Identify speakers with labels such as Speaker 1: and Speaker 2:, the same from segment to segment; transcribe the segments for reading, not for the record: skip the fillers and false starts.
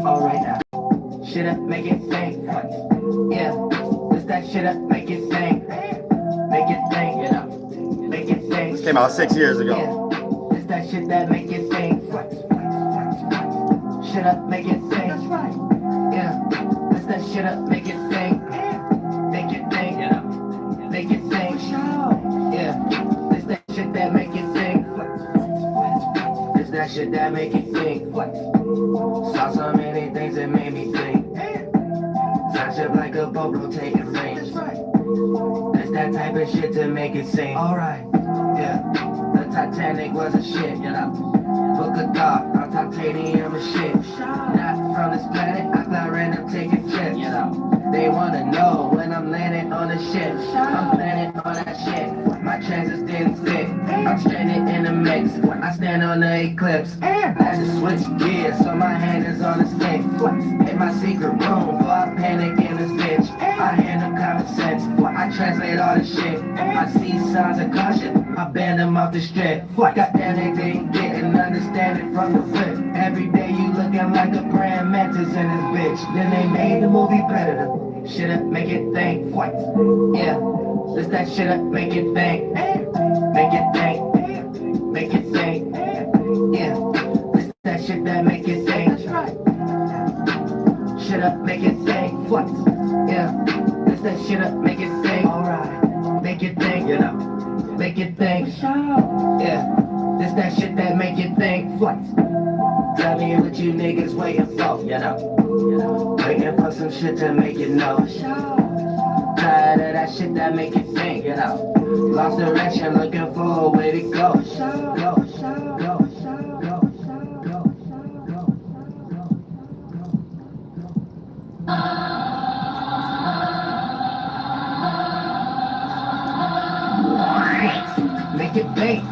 Speaker 1: Alright now. Shit up, make it think. Yeah. Just that shit up, make it think. Make it think, you know. Make it think.
Speaker 2: Came out 6 years ago.
Speaker 1: Yeah. Just that shit that make it think. Shit up, make it think. Yeah. Just that shit up, make it think. Make it think, you know. Make it think. Yeah. Just that shit that make it think. Just that shit that make it think. Saw so many things that made me think. Touch up like a boat rotating range. That's that type of shit to make it sing. Alright, yeah. The Titanic was a shit, you know. Book a thought on titanium and shit. Not from this planet, I fly random taking trips, you know. They wanna know when I'm landing on the ship. I'm planning on that shit. My chances didn't fit. I'm stranded in the mix. I stand on the eclipse. Had to switch gears, so my hand is on the stick. In my secret room, before I panic in this bitch. I handle common sense. I translate all the shit. I see signs of caution. I ban them off the strip. Goddamn, they didn't get an understanding from the flip. Every day you looking like a praying mantis in this bitch. Then they made the movie Predator. Shit up, make it think. Yeah, just that shit up, make it think. Make it think. Make it think. Yeah, just that shit that make it think. Shit up, make it think. Yeah, just that shit up, make it think. Alright, make it think, you know. Make it think. Yeah, just that shit that make it think. Tell me what you niggas waiting for, you know. Waiting for some shit to make it know. Tired of that shit that make you think, you know. Lost direction, looking for a way to go. Go, go, go, go, go. Make it think,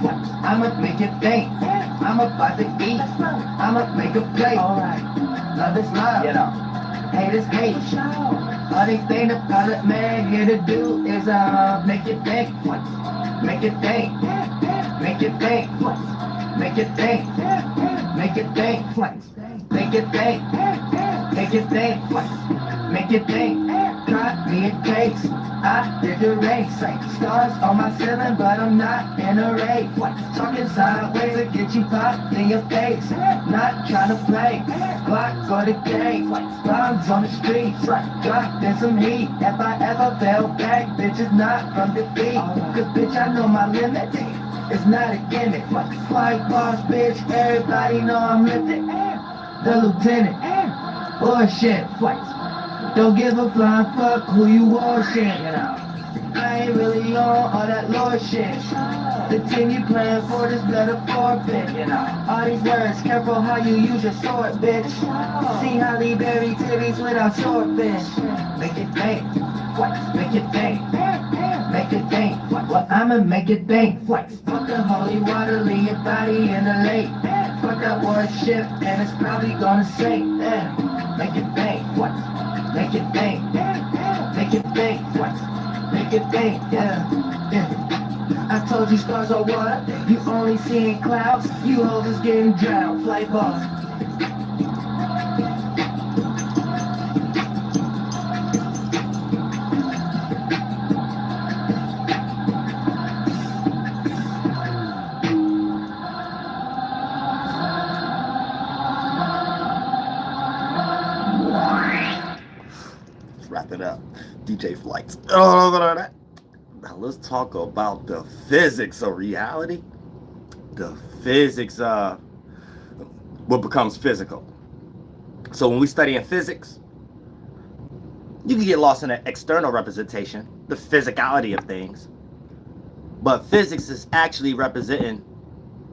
Speaker 1: I'ma make it think. I'm about to eat, I'ma make a play. Love is love, you know. Hate is hate. Only thing the pilot man here to do is make it think. Make it think. Make it think. Make it think. Make it think. Make it think. Make it think. Make it think. Got me a case. I did the race. Stars on my ceiling, but I'm not in a race. Talking sideways to get you popped in your face. Not trying to play. Glock for the game. Bombs on the streets. Dropped in some heat. If I ever fell back, bitch, it's not from defeat. Cause bitch, I know my limit. It's not a gimmick. Fly boss, bitch. Everybody know I'm lifted. The lieutenant. Bullshit. Don't give a flying fuck who you worship, you know. I ain't really on all that lord shit. The team you playing for just better forfeit, you know. All these words, careful how you use your sword, bitch. See Holly Berry titties without swordfish. Make it think, make it think, make it think. Well, I'ma make it think. Fuck the holy water, leave your body in the lake. Fuck that warship, and it's probably gonna sink. Make it think. Make it think, make it think, make it think, yeah. I told you stars are water, you only seeing clouds, you hoes is getting drowned, flight boss.
Speaker 2: Wrap it up. DJ Flights. Now let's talk about the physics of reality. The physics of what becomes physical. So when we study in physics, you can get lost in an external representation, the physicality of things. But physics is actually representing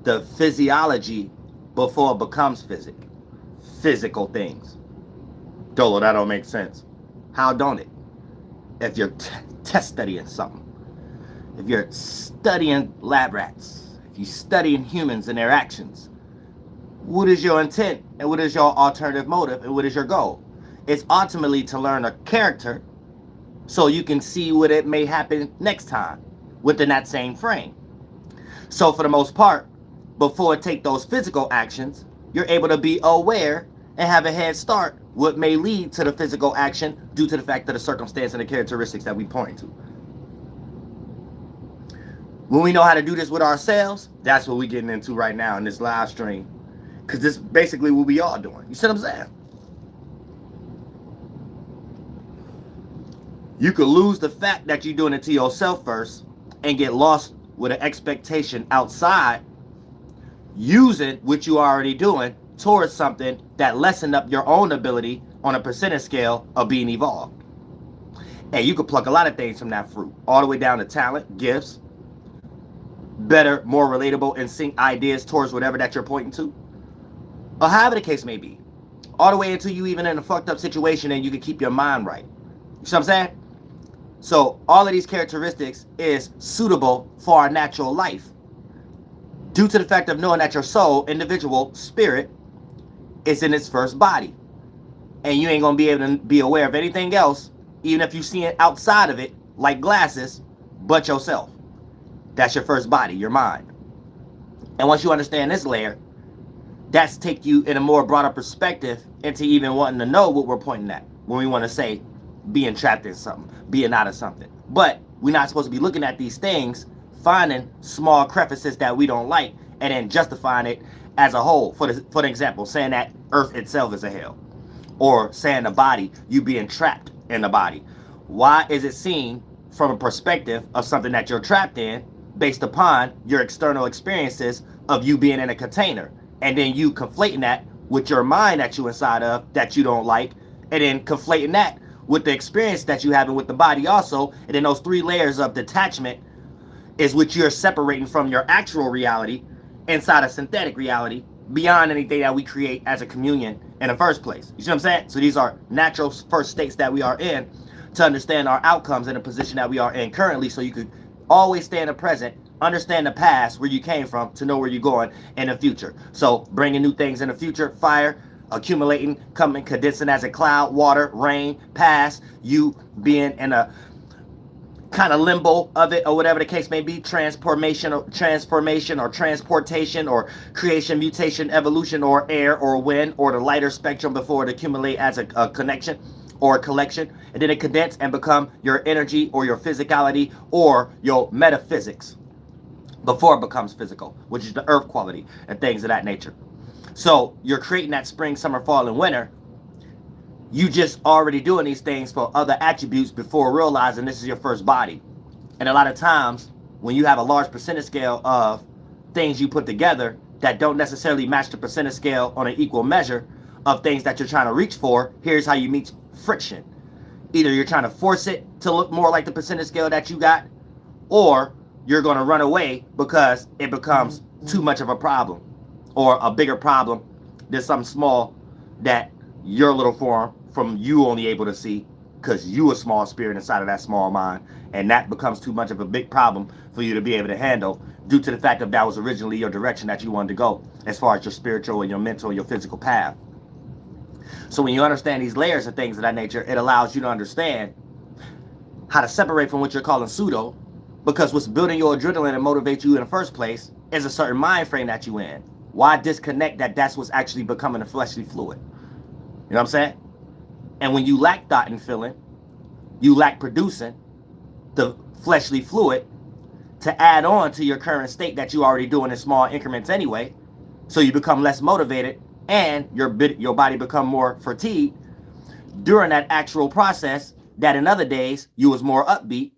Speaker 2: the physiology before it becomes physical things. Dolo, that don't make sense. How don't it? If you're test studying something, if you're studying lab rats, if you're studying humans and their actions, what is your intent and what is your alternative motive and what is your goal? It's ultimately to learn a character so you can see what it may happen next time within that same frame. So for the most part, before it take those physical actions, you're able to be aware and have a head start what may lead to the physical action due to the fact of the circumstance and the characteristics that we point to. When we know how to do this with ourselves, that's what we're getting into right now in this live stream. Because this is basically what we all doing. You see what I'm saying? You could lose the fact that you're doing it to yourself first and get lost with an expectation outside using what you are already doing towards something that lessen up your own ability on a percentage scale of being evolved. And you could pluck a lot of things from that fruit, all the way down to talent, gifts, better, more relatable and sync ideas towards whatever that you're pointing to, or however the case may be, all the way until you even in a fucked up situation and you can keep your mind right. You see what I'm saying? So all of these characteristics is suitable for our natural life due to the fact of knowing that your soul, individual, spirit, is in its first body. And you ain't going to be able to be aware of anything else, even if you see it outside of it, like glasses, but yourself. That's your first body, your mind. And once you understand this layer, that's take you in a more broader perspective into even wanting to know what we're pointing at when we want to say being trapped in something, being out of something. But we're not supposed to be looking at these things, finding small crevices that we don't like, and then justifying it as a whole. For the example, saying that Earth itself is a hell, or saying the body, you being trapped in the body. Why is it seen from a perspective of something that you're trapped in based upon your external experiences of you being in a container, and then you conflating that with your mind that you inside of that you don't like, and then conflating that with the experience that you having with the body also, and then those three layers of detachment is what you're separating from your actual reality inside a synthetic reality beyond anything that we create as a communion in the first place. You see what I'm saying? So these are natural first states that we are in to understand our outcomes in the position that we are in currently, so you could always stay in the present, understand the past, where you came from, to know where you're going in the future. So bringing new things in the future, fire, accumulating, coming, condensing as a cloud, water, rain, past, you being in a kind of limbo of it, or whatever the case may be, transformation or transportation or creation, mutation, evolution, or air or wind, or the lighter spectrum before it accumulate as a connection or a collection, and then it condense and become your energy or your physicality or your metaphysics before it becomes physical, which is the earth quality and things of that nature. So you're creating that spring, summer, fall, and winter. You just already doing these things for other attributes before realizing this is your first body. And a lot of times when you have a large percentage scale of things you put together that don't necessarily match the percentage scale on an equal measure of things that you're trying to reach for, here's how you meet friction. Either you're trying to force it to look more like the percentage scale that you got, or you're going to run away because it becomes too much of a problem, or a bigger problem than something small that your little form from you only able to see because you a small spirit inside of that small mind, and that becomes too much of a big problem for you to be able to handle due to the fact that that was originally your direction that you wanted to go as far as your spiritual and your mental and your physical path. So when you understand these layers and things of that nature, it allows you to understand how to separate from what you're calling pseudo, because what's building your adrenaline and motivate you in the first place is a certain mind frame that you in. Why disconnect that that's what's actually becoming a fleshly fluid? You know what I'm saying? And when you lack thought and feeling, you lack producing the fleshly fluid to add on to your current state that you already doing in small increments anyway. So you become less motivated, and your body become more fatigued during that actual process that in other days you was more upbeat.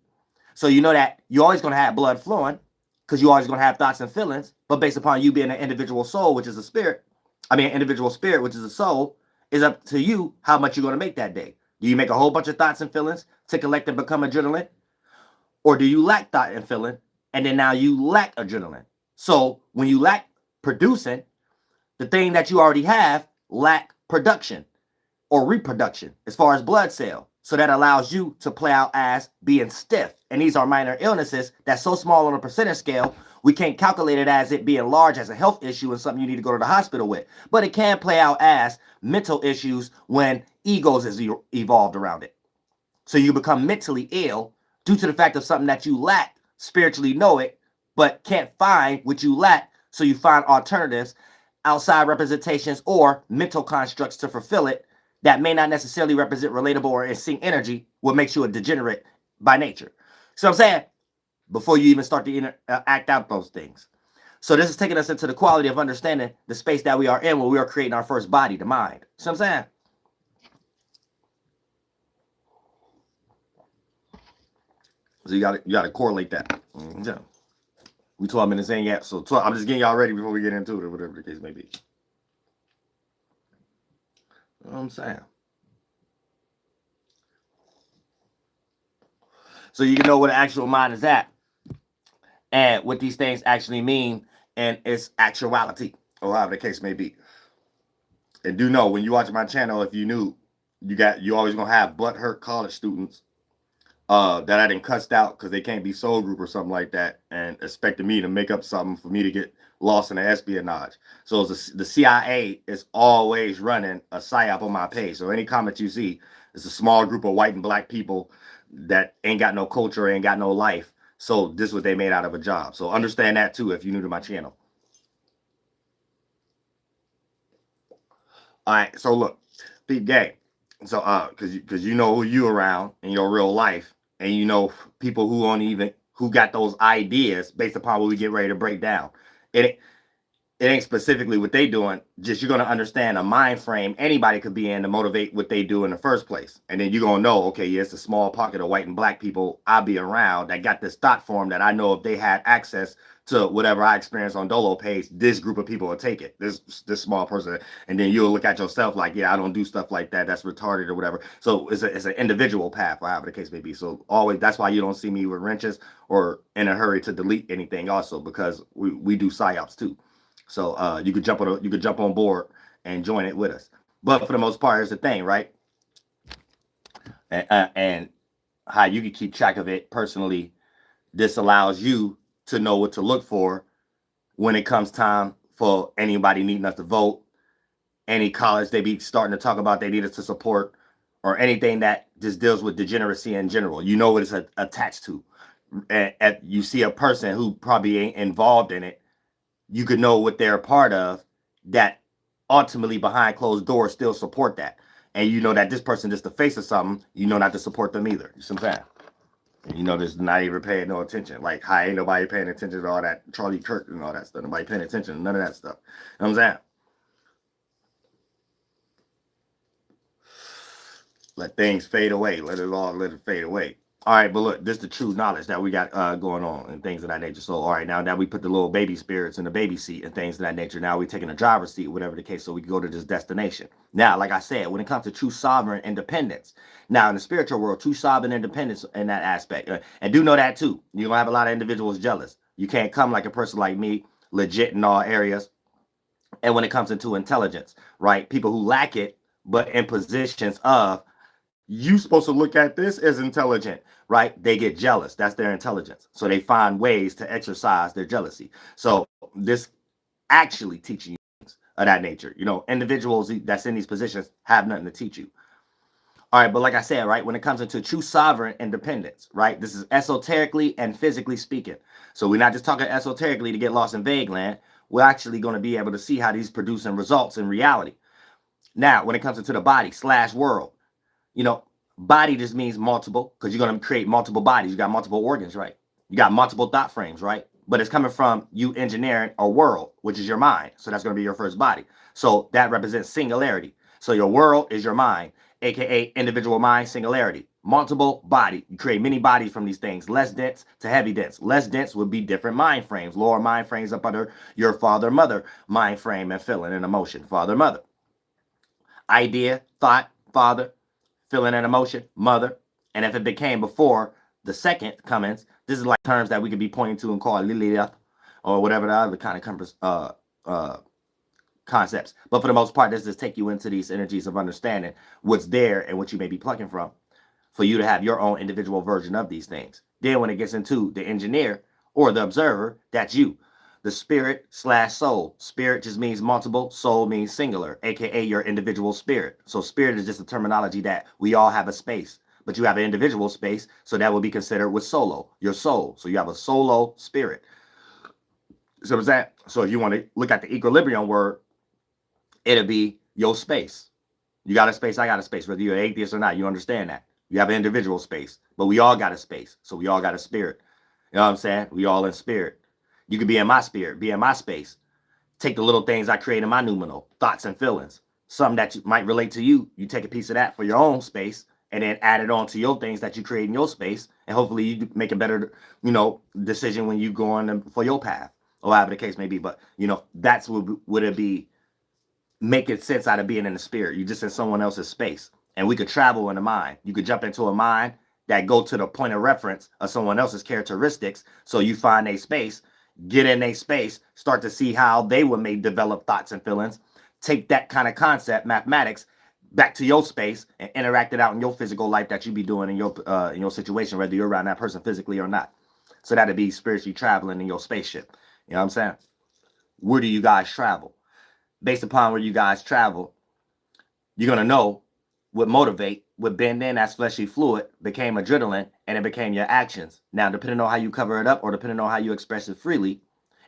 Speaker 2: So you know that you're always going to have blood flowing because you're always going to have thoughts and feelings, but based upon you being an individual soul, which is a spirit, individual spirit, which is a soul, is up to you how much you're going to make that day. Do you make a whole bunch of thoughts and feelings to collect and become adrenaline? Or do you lack thought and feeling, and then now you lack adrenaline? So when you lack producing, the thing that you already have lack production or reproduction as far as blood cell. So that allows you to play out as being stiff. And these are minor illnesses that's so small on a percentage scale, we can't calculate it as it being large as a health issue and something you need to go to the hospital with. But it can play out as mental issues when egos is evolved around it. So you become mentally ill due to the fact of something that you lack, spiritually know it, but can't find what you lack, so you find alternatives, outside representations, or mental constructs to fulfill it that may not necessarily represent relatable or in sync energy, what makes you a degenerate by nature. So I'm saying, before you even start to act out those things. So this is taking us into the quality of understanding the space that we are in when we are creating our first body, the mind. See what I'm saying? So you gotta correlate that. Yeah. We 12 minutes in yet, so 12, I'm just getting y'all ready before we get into it, or whatever the case may be. You know what I'm saying? So you can know what an actual mind is at, and what these things actually mean and its actuality, or however the case may be. And do know, when you watch my channel, if you knew, you always gonna have butthurt college students that I done cussed out because they can't be soul group or something like that, and expected me to make up something for me to get lost in the espionage. So the CIA is always running a psyop on my page. So any comment you see, it's a small group of white and black people that ain't got no culture, ain't got no life. So this is what they made out of a job. So understand that too if you're new to my channel. All right, so look, peep gang. So because you know who you around in your real life, and you know people who got those ideas based upon what we get ready to break down. It ain't specifically what they doing, just you're gonna understand a mind frame anybody could be in to motivate what they do in the first place. And then you're gonna know, okay, yeah, it's a small pocket of white and black people I'll be around that got this thought form that I know if they had access to whatever I experience on Dolo page, this group of people will take it. This small person. And then you'll look at yourself like, yeah, I don't do stuff like that. That's retarded or whatever. So it's an individual path, however the case may be. So always, that's why you don't see me with wrenches or in a hurry to delete anything also, because we do psyops too. So you could jump on board and join it with us. But for the most part, here's the thing, right? And how you can keep track of it personally. This allows you to know what to look for when it comes time for anybody needing us to vote, any college they be starting to talk about they need us to support, or anything that just deals with degeneracy in general. You know what it's attached to. And you see a person who probably ain't involved in it, you could know what they're a part of that ultimately behind closed doors still support that. And you know that this person just the face of something, you know not to support them either. You see what I'm saying? And you know there's not even paying no attention. Like, how ain't nobody paying attention to all that Charlie Kirk and all that stuff. Nobody paying attention to none of that stuff. You know what I'm saying? Let things fade away. Let it fade away. All right, but look, this is the true knowledge that we got going on and things of that nature. So, all right, now that we put the little baby spirits in the baby seat and things of that nature, now we're taking the driver's seat, whatever the case, so we can go to this destination. Now, like I said, when it comes to true sovereign independence, now in the spiritual world, true sovereign independence in that aspect, and do know that too, you're going to have a lot of individuals jealous. You can't come like a person like me, legit in all areas. And when it comes into intelligence, right, people who lack it, but in positions of, you supposed to look at this as intelligent, right? They get jealous. That's their intelligence. So they find ways to exercise their jealousy. So this actually teaching you things of that nature. You know, individuals that's in these positions have nothing to teach you. All right, but like I said, right, when it comes into true sovereign independence, right, this is esoterically and physically speaking. So we're not just talking esoterically to get lost in vague land. We're actually going to be able to see how these producing results in reality. Now, when it comes into the body / world, you know, body just means multiple, because you're going to create multiple bodies. You got multiple organs, right? You got multiple thought frames, right? But it's coming from you engineering a world, which is your mind. So that's going to be your first body. So that represents singularity. So your world is your mind, aka individual mind, singularity. Multiple body. You create many bodies from these things, less dense to heavy dense. Less dense would be different mind frames, lower mind frames up under your father, mother mind frame and feeling and emotion, father, mother. Idea, thought, father, feeling and emotion, mother. And if it became before the second comings, this is like terms that we could be pointing to and call Lilith or whatever the other kind of concepts. But for the most part, this just take you into these energies of understanding what's there and what you may be plucking from for you to have your own individual version of these things. Then when it gets into the engineer or the observer, that's you. The spirit / soul. Spirit just means multiple. Soul means singular, aka your individual spirit. So spirit is just a terminology that we all have a space, but you have an individual space. So that will be considered with solo, your soul. So you have a solo spirit. So what's that? So if you want to look at the equilibrium word, it'll be your space. You got a space, I got a space. Whether you're an atheist or not, you understand that. You have an individual space, but we all got a space. So we all got a spirit. You know what I'm saying? We all in spirit. You could be in my spirit, be in my space. Take the little things I create in my numinal, thoughts and feelings. Something that might relate to you. You take a piece of that for your own space and then add it on to your things that you create in your space. And hopefully you make a better, decision when you go on for your path or however the case may be. But, that's what would it be making sense out of being in the spirit. You just in someone else's space. And we could travel in the mind. You could jump into a mind that go to the point of reference of someone else's characteristics. So you find a space, get in a space, start to see how they would may develop thoughts and feelings. Take that kind of concept, mathematics, back to your space and interact it out in your physical life that you be doing in your situation, whether you're around that person physically or not. So that'd be spiritually traveling in your spaceship. You know what I'm saying? Where do you guys travel? Based upon where you guys travel, you're going to know what motivate, what bend in as fleshy fluid became adrenaline, and it became your actions. Now, depending on how you cover it up or depending on how you express it freely,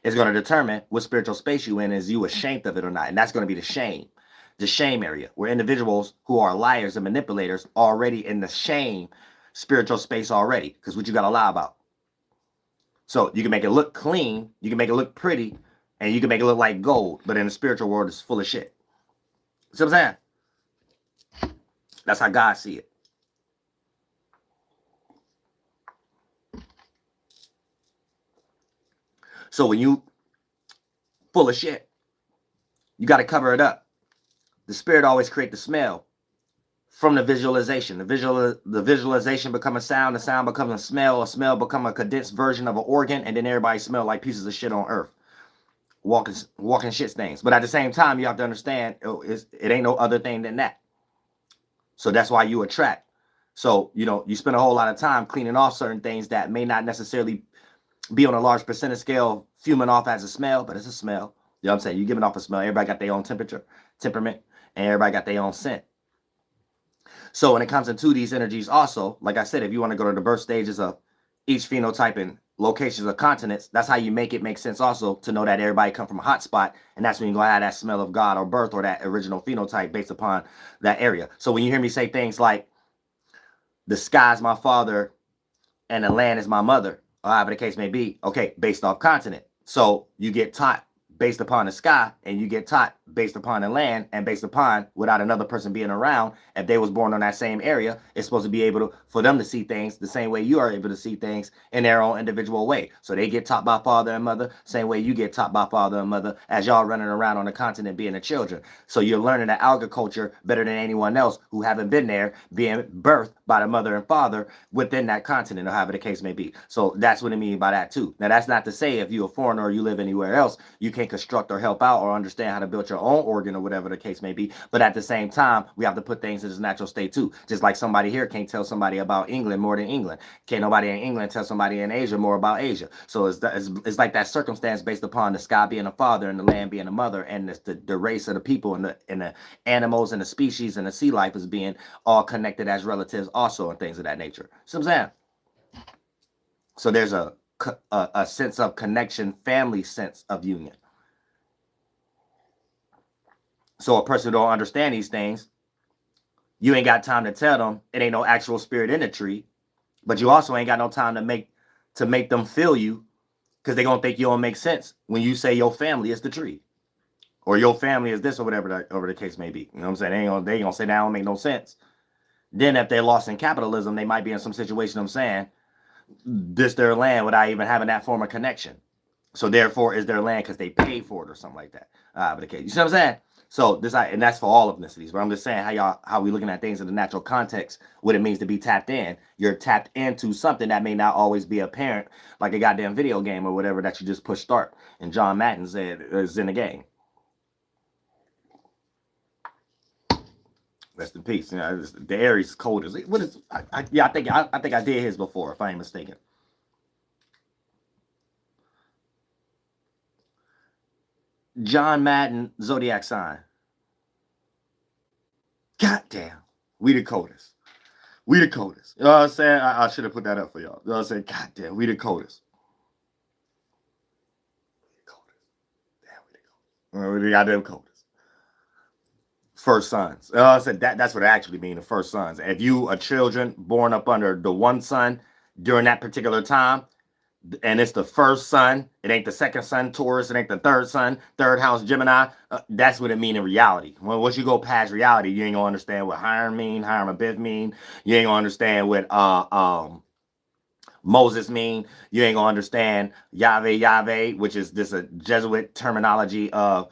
Speaker 2: it's going to determine what spiritual space you in. Is you ashamed of it or not? And that's going to be the shame area, where individuals who are liars and manipulators are already in the shame spiritual space already, because what you got to lie about. So you can make it look clean, you can make it look pretty, and you can make it look like gold, but in the spiritual world, it's full of shit. See what I'm saying? That's how God see it. So when you full of shit, you got to cover it up. The spirit always create the smell from the visualization. The visualization become a sound, the sound becomes a smell become a condensed version of an organ, and then everybody smell like pieces of shit on earth. Walking shit stains. But at the same time, you have to understand it ain't no other thing than that. So that's why you attract. So, you spend a whole lot of time cleaning off certain things that may not necessarily be on a large percentage scale, fuming off as a smell, but it's a smell. You know what I'm saying? You're giving off a smell. Everybody got their own temperament, and everybody got their own scent. So when it comes into these energies also, like I said, if you want to go to the birth stages of each phenotype and locations of continents, that's how you make it make sense also to know that everybody come from a hot spot, and that's when you're going to have that smell of God or birth or that original phenotype based upon that area. So when you hear me say things like the sky is my father and the land is my mother, or however the case may be, okay, based off continent. So you get taught based upon the sky, and you get taught based upon the land, and based upon without another person being around. If they was born on that same area, it's supposed to be able for them to see things the same way you are able to see things in their own individual way. So they get taught by father and mother, same way you get taught by father and mother as y'all running around on the continent being the children. So you're learning the agriculture better than anyone else who haven't been there, being birthed by the mother and father within that continent, or however the case may be. So that's what I mean by that too. Now that's not to say if you're a foreigner or you live anywhere else, you can't construct or help out or understand how to build your own organ or whatever the case may be. But at the same time, we have to put things in its natural state too. Just like somebody here can't tell somebody about England more than England. Can't nobody in England tell somebody in Asia more about Asia. So it's like that circumstance based upon the sky being a father and the land being a mother, and the race of the people and the animals and the species and the sea life is being all connected as relatives also, and things of that nature. See what I'm saying? So there's a sense of connection, family sense of union. So a person who don't understand these things, you ain't got time to tell them it ain't no actual spirit in the tree, but you also ain't got no time to make them feel you, because they're gonna think you don't make sense when you say your family is the tree, or your family is this, or whatever the case may be. You know what I'm saying? They ain't gonna say that don't make no sense. Then if they're lost in capitalism, they might be in some situation, I'm saying, this their land without even having that form of connection. So therefore is their land because they paid for it or something like that. But okay, you see what I'm saying? So and that's for all ethnicities. But I'm just saying how we looking at things in the natural context, what it means to be tapped in. You're tapped into something that may not always be apparent, like a goddamn video game or whatever that you just push start. And John Madden said is in the game. Rest in peace. The Aries is cold. What is? I think I did his before, if I ain't mistaken. John Madden, zodiac sign. Goddamn, we the coldest. We the coldest. You know what I'm saying? I should have put that up for y'all. You know what I'm saying? Goddamn, we the coldest. We got them coders. First sons. I said that's what it actually means, the first sons. If you are children born up under the one son during that particular time, and it's the first son, it ain't the second son, Taurus, it ain't the third son, third house, Gemini, that's what it mean in reality. Well, once you go past reality, you ain't gonna understand what Hiram mean, Hiram Abiff mean, you ain't gonna understand what Moses mean, you ain't gonna understand Yahweh, which is this a Jesuit terminology of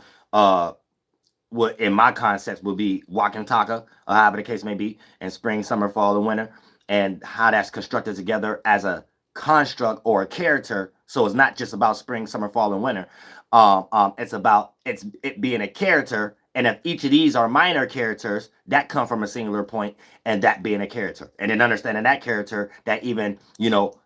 Speaker 2: what in my concepts would be Wakantaka, or however the case may be, and spring, summer, fall, and winter, and how that's constructed together as a construct or a character. So it's not just about spring, summer, fall, and winter. It's about it being a character, and if each of these are minor characters that come from a singular point, and that being a character, and then understanding that character that even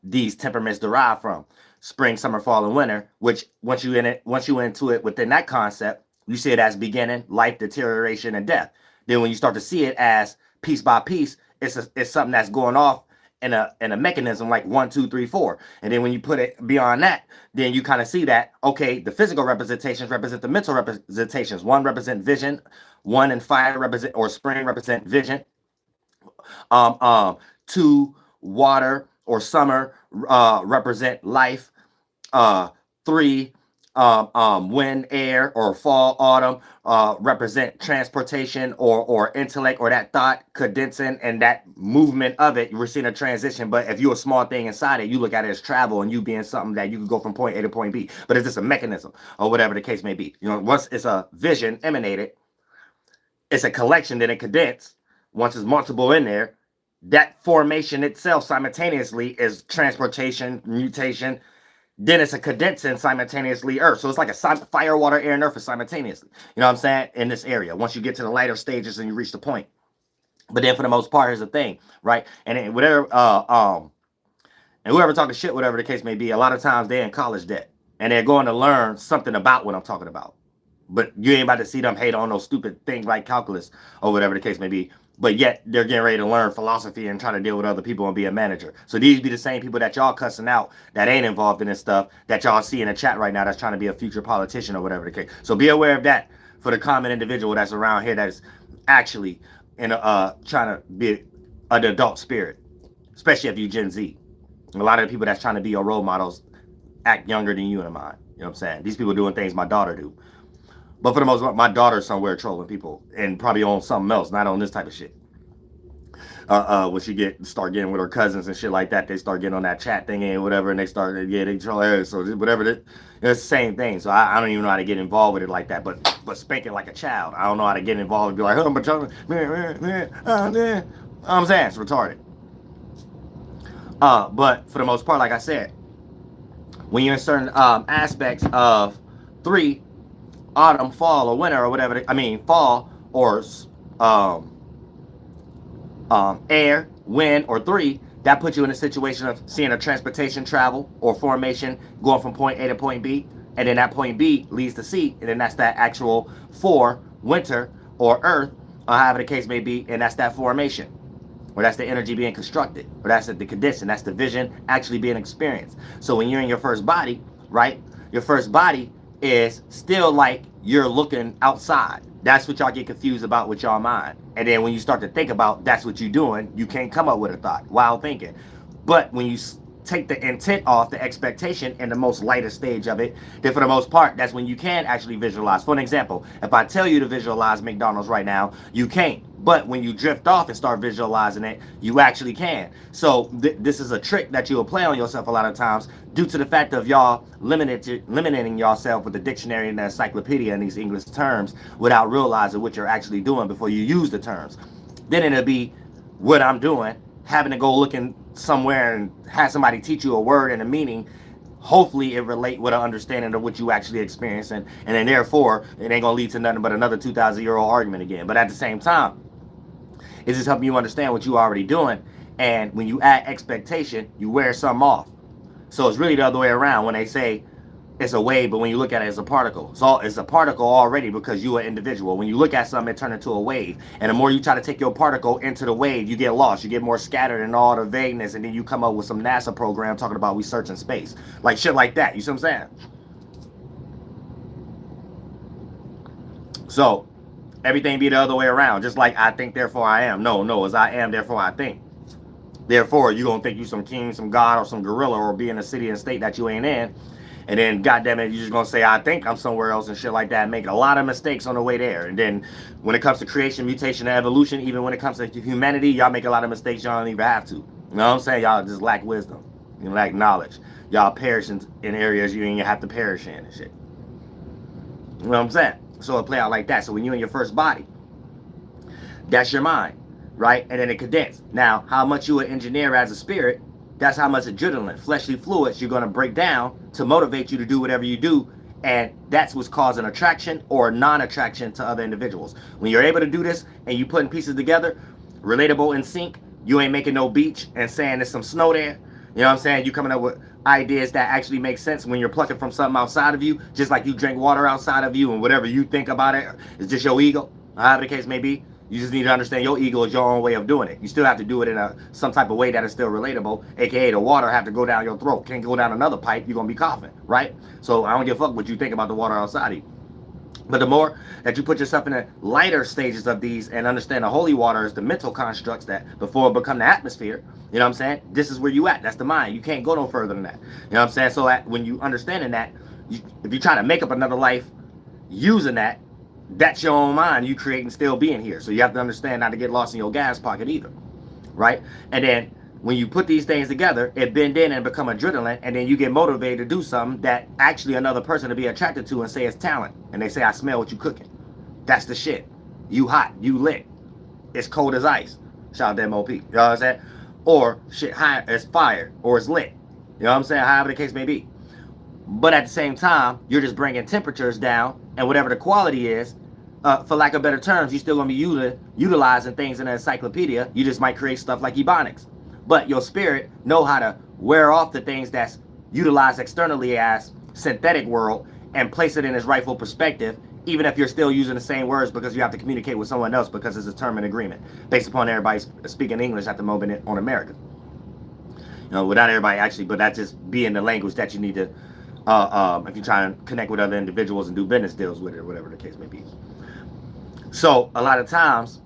Speaker 2: these temperaments derive from spring, summer, fall, and winter. Which once you into it within that concept, you see it as beginning, life, deterioration, and death. Then when you start to see it as piece by piece, it's something that's going off in a mechanism like 1, 2, 3, 4. And then when you put it beyond that, then you kind of see that, okay, the physical representations represent the mental representations. 1 represent vision, 1 and fire represent, or spring represent vision. 2, water or summer represent life. 3, wind, air, or fall, autumn represent transportation or intellect, or that thought condensing and that movement of it. We're seeing a transition, but if you're a small thing inside it, you look at it as travel and you being something that you can go from point A to point B. But it's just a mechanism or whatever the case may be. Once it's a vision emanated, it's a collection, then it condensed. Once it's multiple in there, that formation itself simultaneously is transportation, mutation. Then it's a condensing simultaneously earth. So it's like a fire, water, air, and earth is simultaneously. You know what I'm saying? In this area, once you get to the lighter stages and you reach the point. But then for the most part, here's the thing, right? And whatever, and whoever talking shit, whatever the case may be, a lot of times they're in college debt and they're going to learn something about what I'm talking about. But you ain't about to see them hate on those stupid things like calculus or whatever the case may be. But yet they're getting ready to learn philosophy and trying to deal with other people and be a manager. So these be the same people that y'all cussing out that ain't involved in this stuff that y'all see in the chat right now that's trying to be a future politician or whatever the case. So be aware of that for the common individual that's around here that is actually in trying to be an adult spirit, especially if you Gen Z. A lot of the people that's trying to be your role models act younger than you and mine. You know what I'm saying? These people doing things my daughter do. But for the most part, my daughter's somewhere trolling people and probably on something else, not on this type of shit. When she start getting with her cousins and shit like that, they start getting on that chat thing and whatever, and they troll her. So whatever, it's the same thing. So I don't even know how to get involved with it like that. But spanking like a child, I don't know how to get involved and be like, oh, but I'm saying it's retarded. But for the most part, like I said, when you're in certain aspects of 3. Autumn, fall, or winter, or whatever. Fall or air, wind, or 3. That puts you in a situation of seeing a transportation travel or formation going from point A to point B, and then that point B leads to C, and then that's that actual 4, winter or earth, or however the case may be, and that's that formation, or that's the energy being constructed, or that's the condition, that's the vision actually being experienced. So when you're in your first body, right, your first body is still like you're looking outside. That's what y'all get confused about with y'all mind. And then when you start to think about that's what you're doing, you can't come up with a thought while thinking. But when you take the intent off, the expectation in the most lighter stage of it, then for the most part, that's when you can actually visualize. For an example, if I tell you to visualize McDonald's right now, you can't. But when you drift off and start visualizing it, you actually can. So this is a trick that you'll play on yourself a lot of times due to the fact of y'all limiting yourself with the dictionary and the encyclopedia and these English terms without realizing what you're actually doing before you use the terms. Then it'll be what I'm doing, having to go looking somewhere and have somebody teach you a word and a meaning. Hopefully it relate with an understanding of what you actually experiencing, and then therefore it ain't gonna lead to nothing but another 2,000-year-old argument again. But at the same time, it's just helping you understand what you already doing, and when you add expectation, you wear something off. So it's really the other way around when they say it's a wave, but when you look at it as a particle, so it's a particle already because you're an individual. When you look at something, it turns into a wave, and the more you try to take your particle into the wave, you get lost, you get more scattered in all the vagueness, and then you come up with some NASA program talking about we search in space, like shit like that. You see what I'm saying? So everything be the other way around. Just like I think, therefore I am. No, as I am, therefore I think. Therefore, you gonna think you some king, some god, or some gorilla, or be in a city and state that you ain't in. And then, goddamn it, you just gonna say, I think I'm somewhere else and shit like that, making a lot of mistakes on the way there. And then, when it comes to creation, mutation, and evolution, even when it comes to humanity, y'all make a lot of mistakes y'all don't even have to. You know what I'm saying? Y'all just lack wisdom. You lack knowledge. Y'all perish in areas you ain't have to perish in and shit. You know what I'm saying? So it play out like that. So when you in your first body, that's your mind, right? And then it condensed. Now, how much you an engineer as a spirit, that's how much adrenaline, fleshly fluids you're going to break down to motivate you to do whatever you do. And that's what's causing attraction or non-attraction to other individuals. When you're able to do this and you putting pieces together, relatable in sync, you ain't making no beach and saying there's some snow there. You know what I'm saying? You coming up with ideas that actually make sense when you're plucking from something outside of you, just like you drink water outside of you and whatever you think about it is just your ego, however the case may be. You just need to understand your ego is your own way of doing it. You still have to do it in some type of way that is still relatable, aka the water have to go down your throat. Can't go down another pipe, you're going to be coughing, right? So I don't give a fuck what you think about the water outside of you. But the more that you put yourself in the lighter stages of these and understand the holy water is the mental constructs that before it become the atmosphere, you know what I'm saying? This is where you at. That's the mind. You can't go no further than that. You know what I'm saying? So when you understanding that, if you try to make up another life using that, that's your own mind you creating still being here. So you have to understand not to get lost in your gas pocket either, right? And then when you put these things together, it bend in and become adrenaline, and then you get motivated to do something that actually another person to be attracted to and say it's talent. And they say, I smell what you cooking. That's the shit. You hot, you lit. It's cold as ice. Shout out to MOP. You know what I'm saying? Or shit, it's fire, or it's lit. You know what I'm saying? However the case may be. But at the same time, you're just bringing temperatures down, and whatever the quality is, for lack of better terms, you're still going to be utilizing things in an encyclopedia. You just might create stuff like Ebonics. But your spirit know how to wear off the things that's utilized externally as synthetic world and place it in its rightful perspective, even if you're still using the same words because you have to communicate with someone else because it's a term and agreement based upon everybody speaking English at the moment on America. You know, without everybody actually, but that just being the language that you need to, if you try and connect with other individuals and do business deals with it or whatever the case may be. So a lot of times,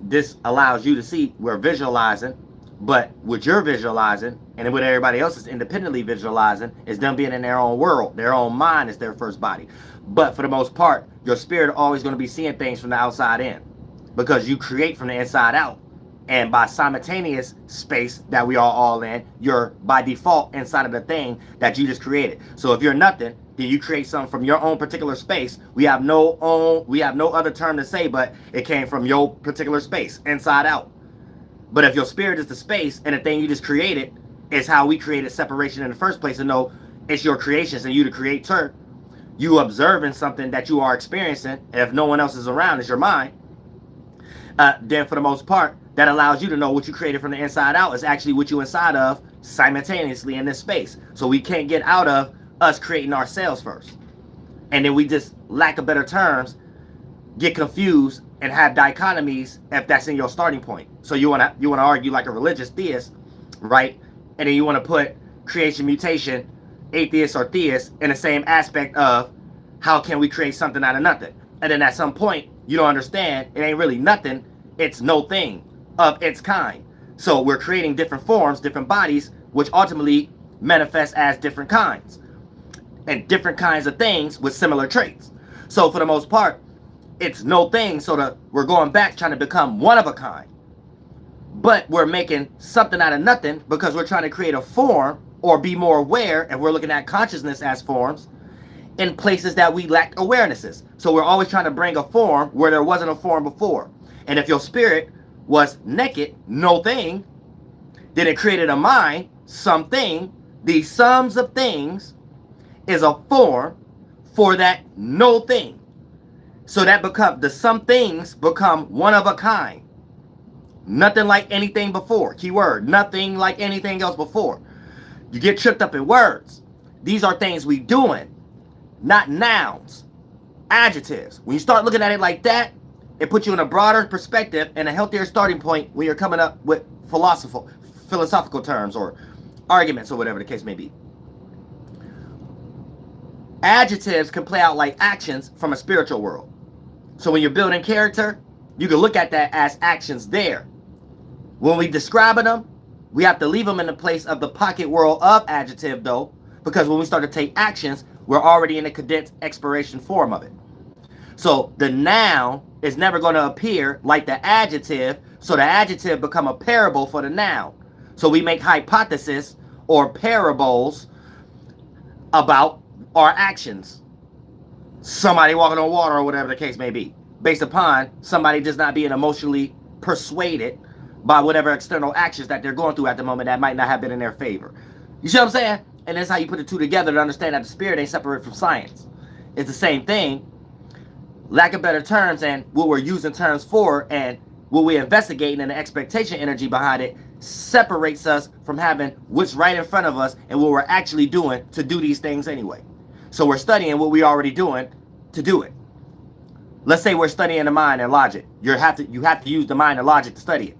Speaker 2: this allows you to see we're visualizing, but what you're visualizing and what everybody else is independently visualizing is them being in their own world. Their own mind is their first body. But for the most part, your spirit always going to be seeing things from the outside in because you create from the inside out. And by simultaneous space that we are all in, you're by default inside of the thing that you just created. So if you're nothing, then you create something from your own particular space. We have no other term to say, but it came from your particular space, inside out. But if your spirit is the space and the thing you just created is how we created separation in the first place, and know it's your creations and you the creator, you observing something that you are experiencing, and if no one else is around, it's your mind, then for the most part, that allows you to know what you created from the inside out is actually what you inside of simultaneously in this space. So we can't get out of us creating ourselves first. And then we just, lack of better terms, get confused and have dichotomies if that's in your starting point. So you wanna argue like a religious theist, right? And then you wanna put creation, mutation, atheist or theist in the same aspect of how can we create something out of nothing? And then at some point, you don't understand, it ain't really nothing, it's no thing of its kind. So we're creating different forms, different bodies, which ultimately manifest as different kinds. And different kinds of things with similar traits. So for the most part, it's no thing, so that we're going back trying to become one of a kind. But we're making something out of nothing because we're trying to create a form or be more aware, and we're looking at consciousness as forms in places that we lack awarenesses. So we're always trying to bring a form where there wasn't a form before. And if your spirit was naked, no thing, then it created a mind, something. The sums of things is a form for that no thing. So that the some things become one of a kind. Nothing like anything before. Keyword, nothing like anything else before. You get tripped up in words. These are things we doing, not nouns, adjectives. When you start looking at it like that, it puts you in a broader perspective and a healthier starting point when you're coming up with philosophical terms or arguments or whatever the case may be. Adjectives can play out like actions from a spiritual world. So when you're building character, you can look at that as actions there. When we describing them, we have to leave them in the place of the pocket world of adjective though, because when we start to take actions, we're already in the condensed expiration form of it. So the noun is never going to appear like the adjective, so the adjective become a parable for the noun. So we make hypotheses or parables about our actions. Somebody walking on water or whatever the case may be, based upon somebody just not being emotionally persuaded by whatever external actions that they're going through at the moment that might not have been in their favor. You see what I'm saying? And that's how you put the two together to understand that the spirit ain't separate from science. It's the same thing. Lack of better terms, and what we're using terms for and what we're investigating and the expectation energy behind it separates us from having what's right in front of us and what we're actually doing to do these things anyway. So we're studying what we're already doing to do it. Let's say we're studying the mind and logic. You have to use the mind and logic to study it.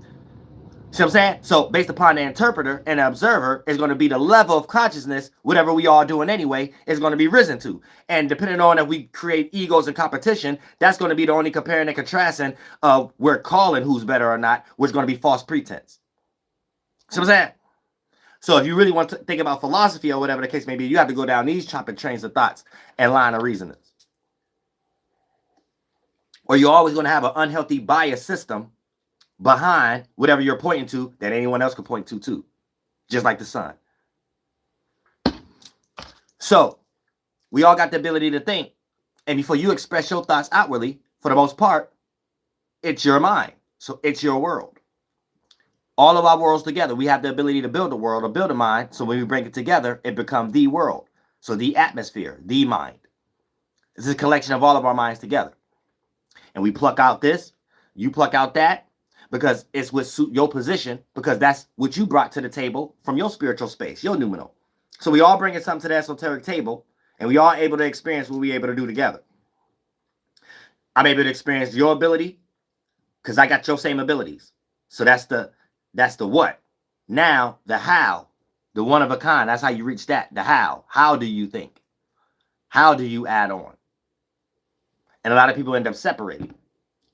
Speaker 2: See what I'm saying? So based upon the interpreter and the observer is going to be the level of consciousness, whatever we all doing anyway, is going to be risen to. And depending on if we create egos and competition, that's going to be the only comparing and contrasting of we're calling who's better or not, which is going to be false pretense. See what I'm saying? So if you really want to think about philosophy or whatever the case may be, you have to go down these chopping trains of thoughts and line of reasonings. Or you're always going to have an unhealthy bias system behind whatever you're pointing to that anyone else could point to too, just like the sun. So we all got the ability to think, and before you express your thoughts outwardly, for the most part, it's your mind. So it's your world. All of our worlds together, we have the ability to build a world or build a mind. So when we bring it together, it becomes the world. So the atmosphere, the mind. This is a collection of all of our minds together. And we pluck out this, you pluck out that, because it's what suit your position, because that's what you brought to the table from your spiritual space, your noumenal. So we all bringing something to the esoteric table, and we all able to experience what we able to do together. I'm able to experience your ability because I got your same abilities. So that's the what. Now the how, the one of a kind. That's how you reach that. The how. How do you think? How do you add on? And a lot of people end up separating.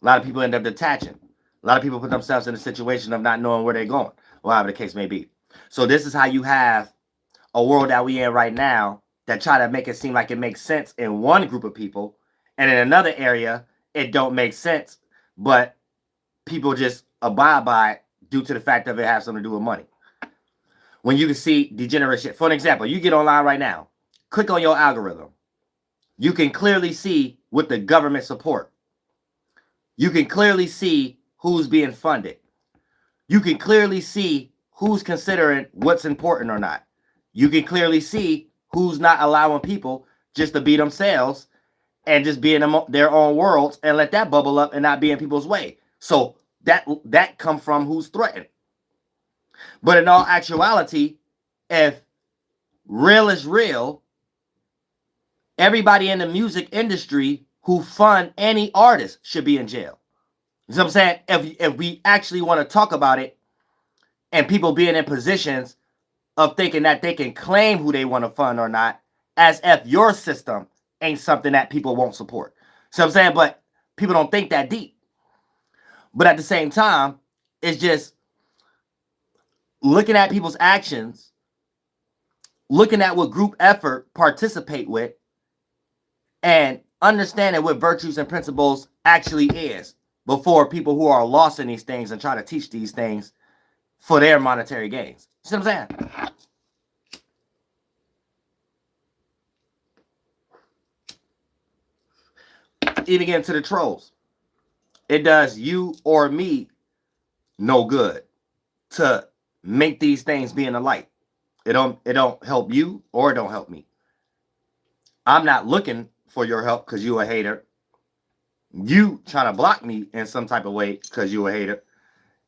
Speaker 2: A lot of people end up detaching. A lot of people put themselves in a situation of not knowing where they're going, whatever the case may be. So this is how you have a world that we in right now that try to make it seem like it makes sense in one group of people, and in another area it don't make sense, but people just abide by it due to the fact of it has something to do with money. When you can see degenerate shit. For an example, you get online right now, click on your algorithm. You can clearly see what the government support. You can clearly see who's being funded. You can clearly see who's considering what's important or not. You can clearly see who's not allowing people just to be themselves and just be in their own worlds and let that bubble up and not be in people's way. So that come from who's threatened. But in all actuality, if real is real, everybody in the music industry who fund any artist should be in jail. You know what I'm saying? If we actually want to talk about it and people being in positions of thinking that they can claim who they want to fund or not, as if your system ain't something that people won't support. So I'm saying, but people don't think that deep. But at the same time, it's just looking at people's actions, looking at what group effort participate with, and understanding what virtues and principles actually is before people who are lost in these things and try to teach these things for their monetary gains. You see what I'm saying? Even getting to the trolls, it does you or me no good to make these things be in the light. It don't help you or it don't help me. I'm not looking for your help because you a hater. You trying to block me in some type of way because you a hater.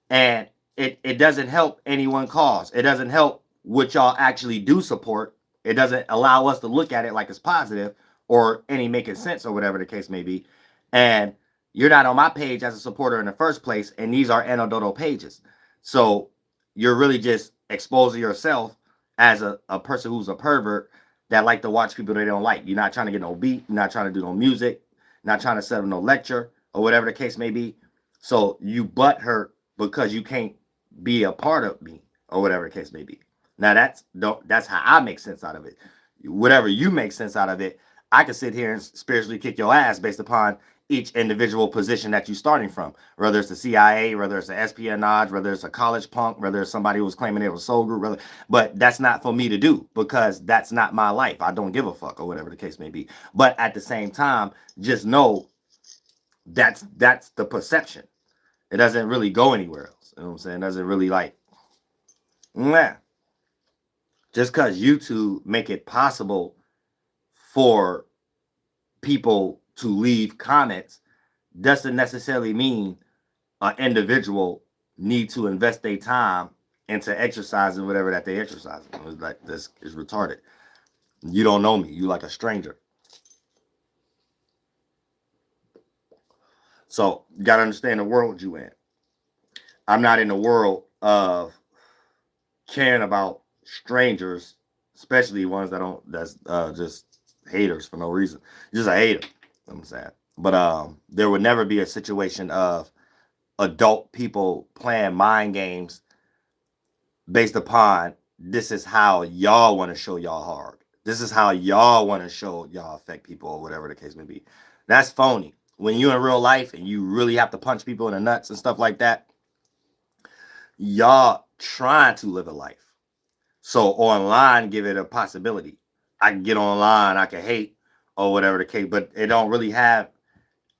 Speaker 2: And it doesn't help anyone cause. It doesn't help what y'all actually do support. It doesn't allow us to look at it like it's positive or any making sense or whatever the case may be. And you're not on my page as a supporter in the first place. And these are anecdotal pages. So you're really just exposing yourself as a person who's a pervert that like to watch people they don't like. You're not trying to get no beat. You're not trying to do no music. Not trying to set up no lecture or whatever the case may be. So you butt hurt because you can't be a part of me, or whatever the case may be. Now that's how I make sense out of it. Whatever you make sense out of it, I can sit here and spiritually kick your ass based upon each individual position that you're starting from. Whether it's the CIA, whether it's the espionage, whether it's a college punk, whether it's somebody who was claiming it was soul group, but that's not for me to do because that's not my life. I don't give a fuck, or whatever the case may be. But at the same time, just know that's the perception. It doesn't really go anywhere else. You know what I'm saying? It doesn't really like, nah. Just because YouTube make it possible for people to leave comments doesn't necessarily mean an individual need to invest their time into exercising whatever that they exercise. It's like, this is retarded. You don't know me. You like a stranger. So you got to understand the world you in. I'm not in the world of caring about strangers, especially ones that's just haters for no reason. Just a hater. I'm sad. But there would never be a situation of adult people playing mind games based upon this is how y'all want to show y'all hard. This is how y'all want to show y'all affect people, or whatever the case may be. That's phony. When you're in real life and you really have to punch people in the nuts and stuff like that, y'all trying to live a life. So online, give it a possibility. I can get online, I can hate, or whatever the case, but it don't really have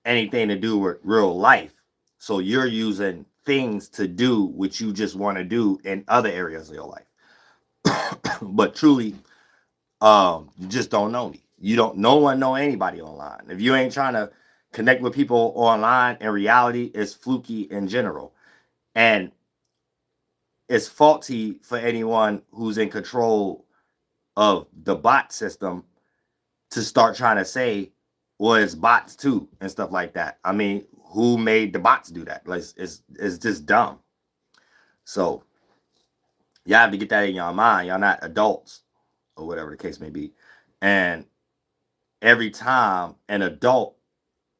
Speaker 2: anything to do with real life. So you're using things to do what you just want to do in other areas of your life. But truly, you just don't know me. No one know anybody online. If you ain't trying to connect with people online, in reality, it's fluky in general. And it's faulty for anyone who's in control of the bot system to start trying to say, well, it's bots too, and stuff like that. I mean, who made the bots do that? Like, it's just dumb. So y'all have to get that in your mind. Y'all not adults, or whatever the case may be. And every time an adult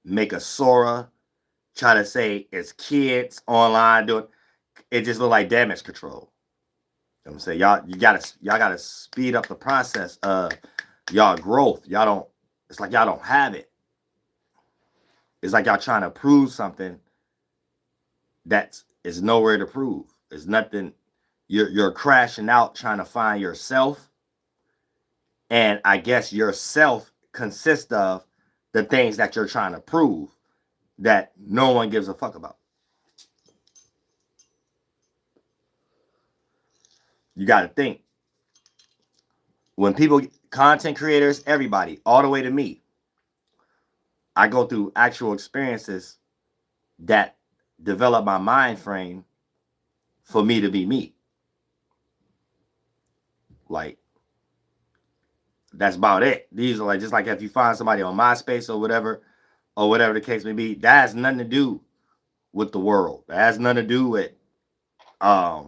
Speaker 2: make a Sora, try to say it's kids online doing, it just look like damage control. You know what I'm saying? Y'all gotta speed up the process of y'all growth. It's like y'all don't have it. It's like y'all trying to prove something that is nowhere to prove. There's nothing. You're crashing out trying to find yourself. And I guess yourself consists of the things that you're trying to prove that no one gives a fuck about. You got to think. When people, content creators, everybody, all the way to me, I go through actual experiences that develop my mind frame for me to be me. Like, that's about it. These are like, just like if you find somebody on MySpace or whatever the case may be, that has nothing to do with the world. That has nothing to do with, like,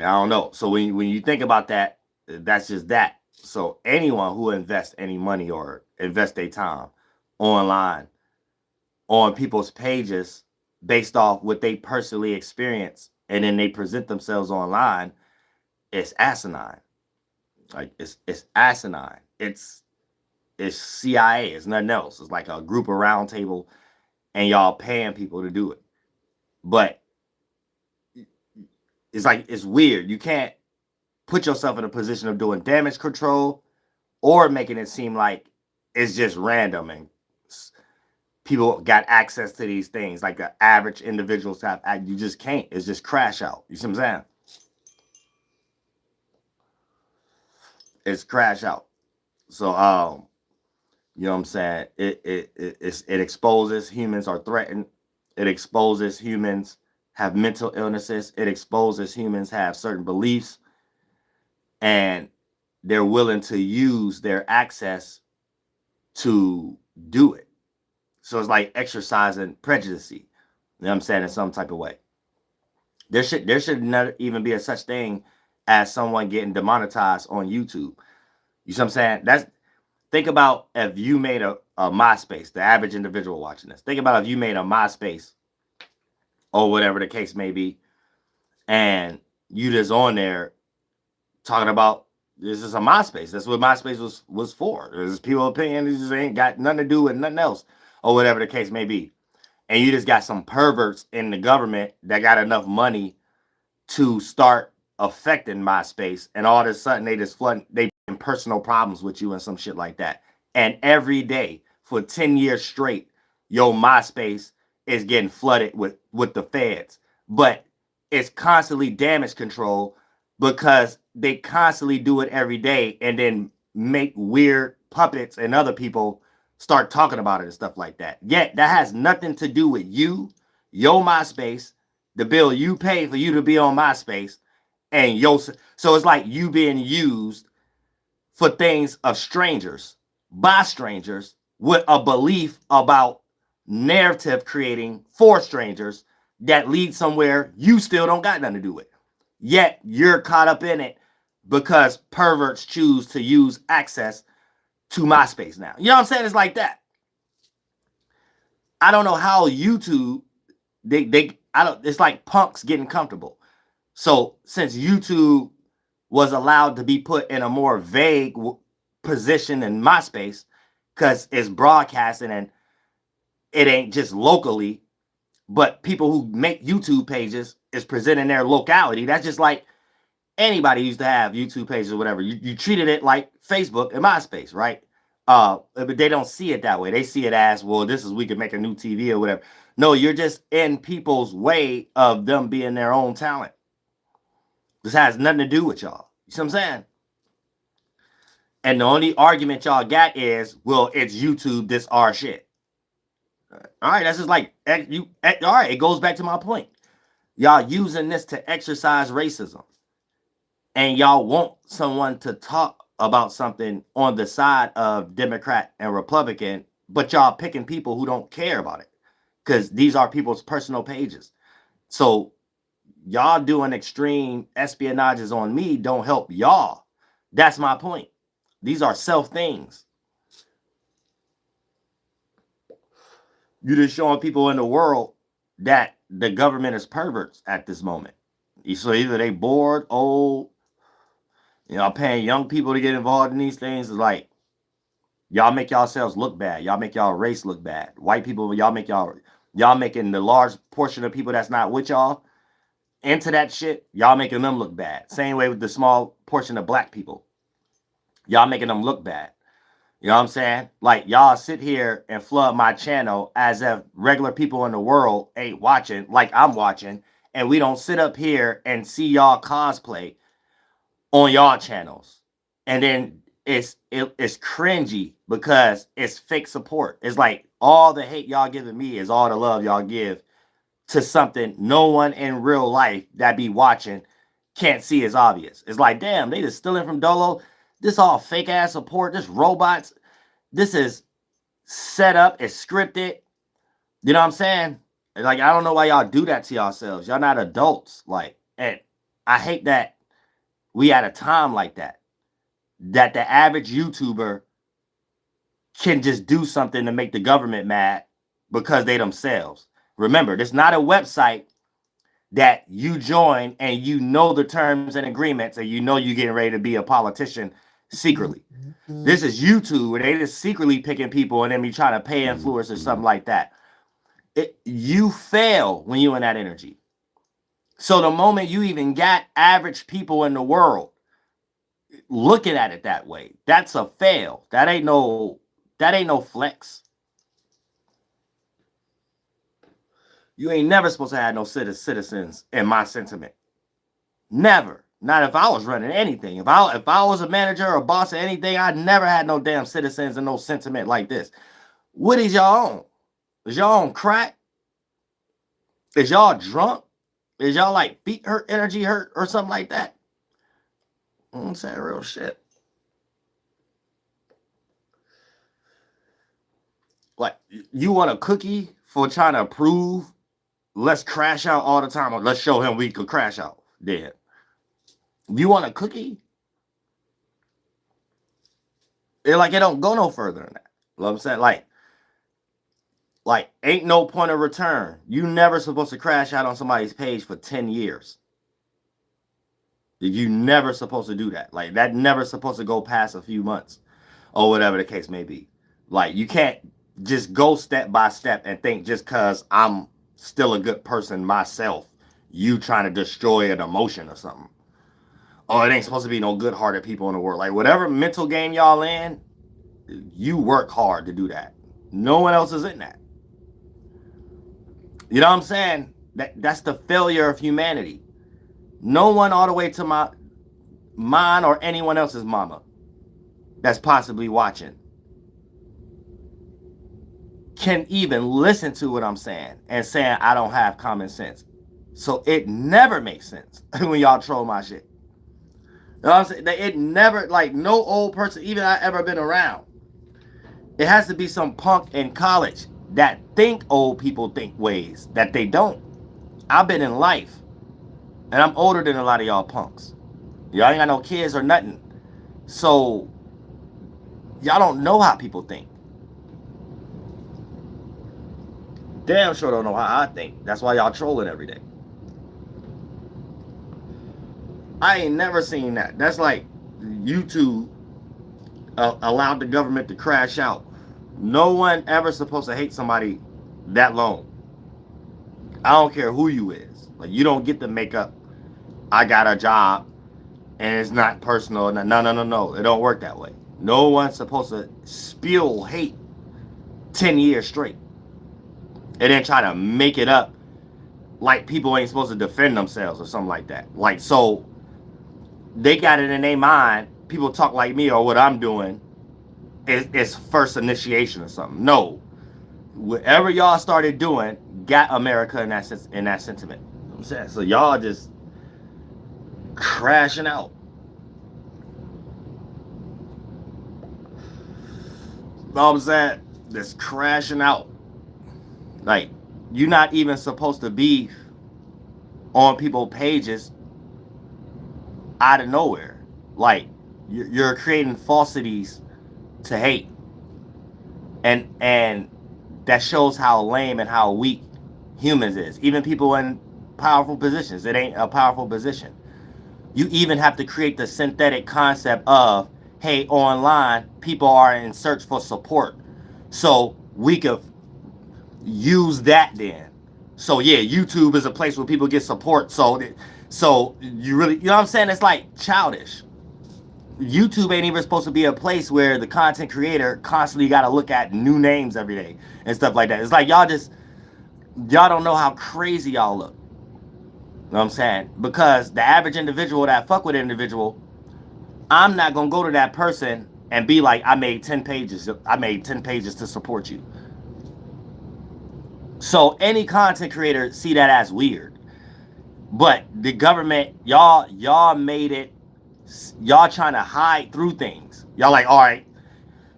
Speaker 2: I don't know. So when you think about that, that's just that. So anyone who invests any money or invest their time online on people's pages based off what they personally experience, and then they present themselves online, it's asinine. Like, it's asinine. It's CIA. It's nothing else. It's like a group of round table, and y'all paying people to do it. But it's like, it's weird. You can't put yourself in a position of doing damage control or making it seem like it's just random and people got access to these things like the average individuals have. You just can't. It's just crash out. You see what I'm saying? It's crash out. So you know what I'm saying? It exposes humans are threatened. It exposes humans have mental illnesses. It exposes humans have certain beliefs, and they're willing to use their access to do it. So it's like exercising prejudice. You know what I'm saying? In some type of way. There should never even be a such thing as someone getting demonetized on YouTube. You see what I'm saying? Think about if you made a MySpace, the average individual watching this. Think about if you made a MySpace or whatever the case may be, and you just on there talking about this is a MySpace. That's what MySpace was for. There's people's opinion. It just ain't got nothing to do with nothing else or whatever the case may be. And you just got some perverts in the government that got enough money to start affecting MySpace, and all of a sudden they just flood, they in personal problems with you and some shit like that. And every day for 10 years straight, your MySpace is getting flooded with the feds. But it's constantly damage control because they constantly do it every day and then make weird puppets and other people start talking about it and stuff like that. Yet that has nothing to do with you, your MySpace, the bill you pay for you to be on MySpace, and so it's like you being used for things of strangers, by strangers, with a belief about narrative creating for strangers that lead somewhere you still don't got nothing to do with. Yet you're caught up in it because perverts choose to use access to MySpace now. You know what I'm saying? It's like that. I don't know how YouTube, it's like punks getting comfortable. So since YouTube was allowed to be put in a more vague position in MySpace, because it's broadcasting and it ain't just locally, but people who make YouTube pages is presenting their locality. That's just like anybody used to have YouTube pages or whatever. You treated it like Facebook and MySpace, right? But they don't see it that way. They see it as, well, this is, we could make a new TV or whatever. No, you're just in people's way of them being their own talent. This has nothing to do with y'all. You see what I'm saying? And the only argument y'all got is, well, it's YouTube, this our shit. All right, that's just like, all right, it goes back to my point. Y'all using this to exercise racism. And y'all want someone to talk about something on the side of Democrat and Republican, but y'all picking people who don't care about it. Because these are people's personal pages. So y'all doing extreme espionages on me don't help y'all. That's my point. These are self things. You're just showing people in the world that the government is perverts at this moment. So either they bored, old, paying young people to get involved in these things. Is like, y'all make yourselves look bad. Y'all make y'all race look bad. White people, y'all making the large portion of people that's not with y'all into that shit, y'all making them look bad. Same way with the small portion of black people. Y'all making them look bad. You know what I'm saying? Like, y'all sit here and flood my channel as if regular people in the world ain't watching like I'm watching, and we don't sit up here and see y'all cosplay on y'all channels. And then it's cringy because it's fake support. It's like all the hate y'all giving me is all the love y'all give to something no one in real life that be watching can't see is obvious. It's like, damn, they just stealing from Dolo. This all fake ass support. This robots. This is set up. It's scripted. You know what I'm saying? Like, I don't know why y'all do that to yourselves. Y'all not adults. Like, and I hate that we at a time like that. That the average YouTuber can just do something to make the government mad because they themselves. Remember, this is not a website that you join and you know the terms and agreements and you know you're getting ready to be a politician secretly. This is YouTube where they just secretly picking people and then be trying to pay influence or something like that. You fail when you in that energy. So the moment you even got average people in the world looking at it that way, that's a fail. That ain't no flex. You ain't never supposed to have no citizens in my sentiment. Never. Not if I was running anything. If I was a manager or a boss or anything, I'd never had no damn citizens and no sentiment like this. What is y'all on? Is y'all on crack? Is y'all drunk? Is y'all like feet hurt, energy hurt, or something like that? I'm saying real shit. Like, you want a cookie for trying to prove let's crash out all the time, or let's show him we could crash out. Then you want a cookie? It don't go no further than that. You know what I'm saying? Like ain't no point of return. You never supposed to crash out on somebody's page for 10 years. You never supposed to do that. Like that never supposed to go past a few months or whatever the case may be. Like you can't just go step by step and think just because I'm still a good person myself, you trying to destroy an emotion or something. Oh, it ain't supposed to be no good-hearted people in the world. Like whatever mental game y'all in, you work hard to do that. No one else is in that. You know what I'm saying? That's the failure of humanity. No one all the way to mine or anyone else's mama that's possibly watching can even listen to what I'm saying and saying I don't have common sense. So it never makes sense when y'all troll my shit. You know what I'm saying? It never, like no old person, even I ever been around. It has to be some punk in college that think old people think ways that they don't. I've been in life. And I'm older than a lot of y'all punks. Y'all ain't got no kids or nothing. So, y'all don't know how people think. Damn sure don't know how I think. That's why y'all trolling every day. I ain't never seen that. That's like YouTube allowed the government to crash out. No one ever supposed to hate somebody that long. I don't care who you is. Like you don't get to make up I got a job and it's not personal. No. It don't work that way. No one's supposed to spew hate 10 years straight. And then try to make it up like people ain't supposed to defend themselves or something like that. Like, so they got it in their mind. People talk like me or what I'm doing is first initiation or something. No. Whatever y'all started doing got America in that sense, in that sentiment. You know what I'm saying? So y'all just crashing out. You know what I'm saying? Just crashing out. Like, you're not even supposed to be on people's pages out of nowhere. Like, you're creating falsities to hate. And that shows how lame and how weak humans is. Even people in powerful positions. It ain't a powerful position. You even have to create the synthetic concept of, hey, online, people are in search for support. So we could use that then. So yeah, YouTube is a place where people get support. So you really, you know what I'm saying? It's like childish. YouTube ain't even supposed to be a place where the content creator constantly got to look at new names every day and stuff like that. It's like y'all don't know how crazy y'all look. You know what I'm saying? Because the average individual that fuck with an individual, I'm not going to go to that person and be like, I made 10 pages to support you. So any content creator see that as weird. But the government, y'all made it, y'all trying to hide through things. Y'all like, all right,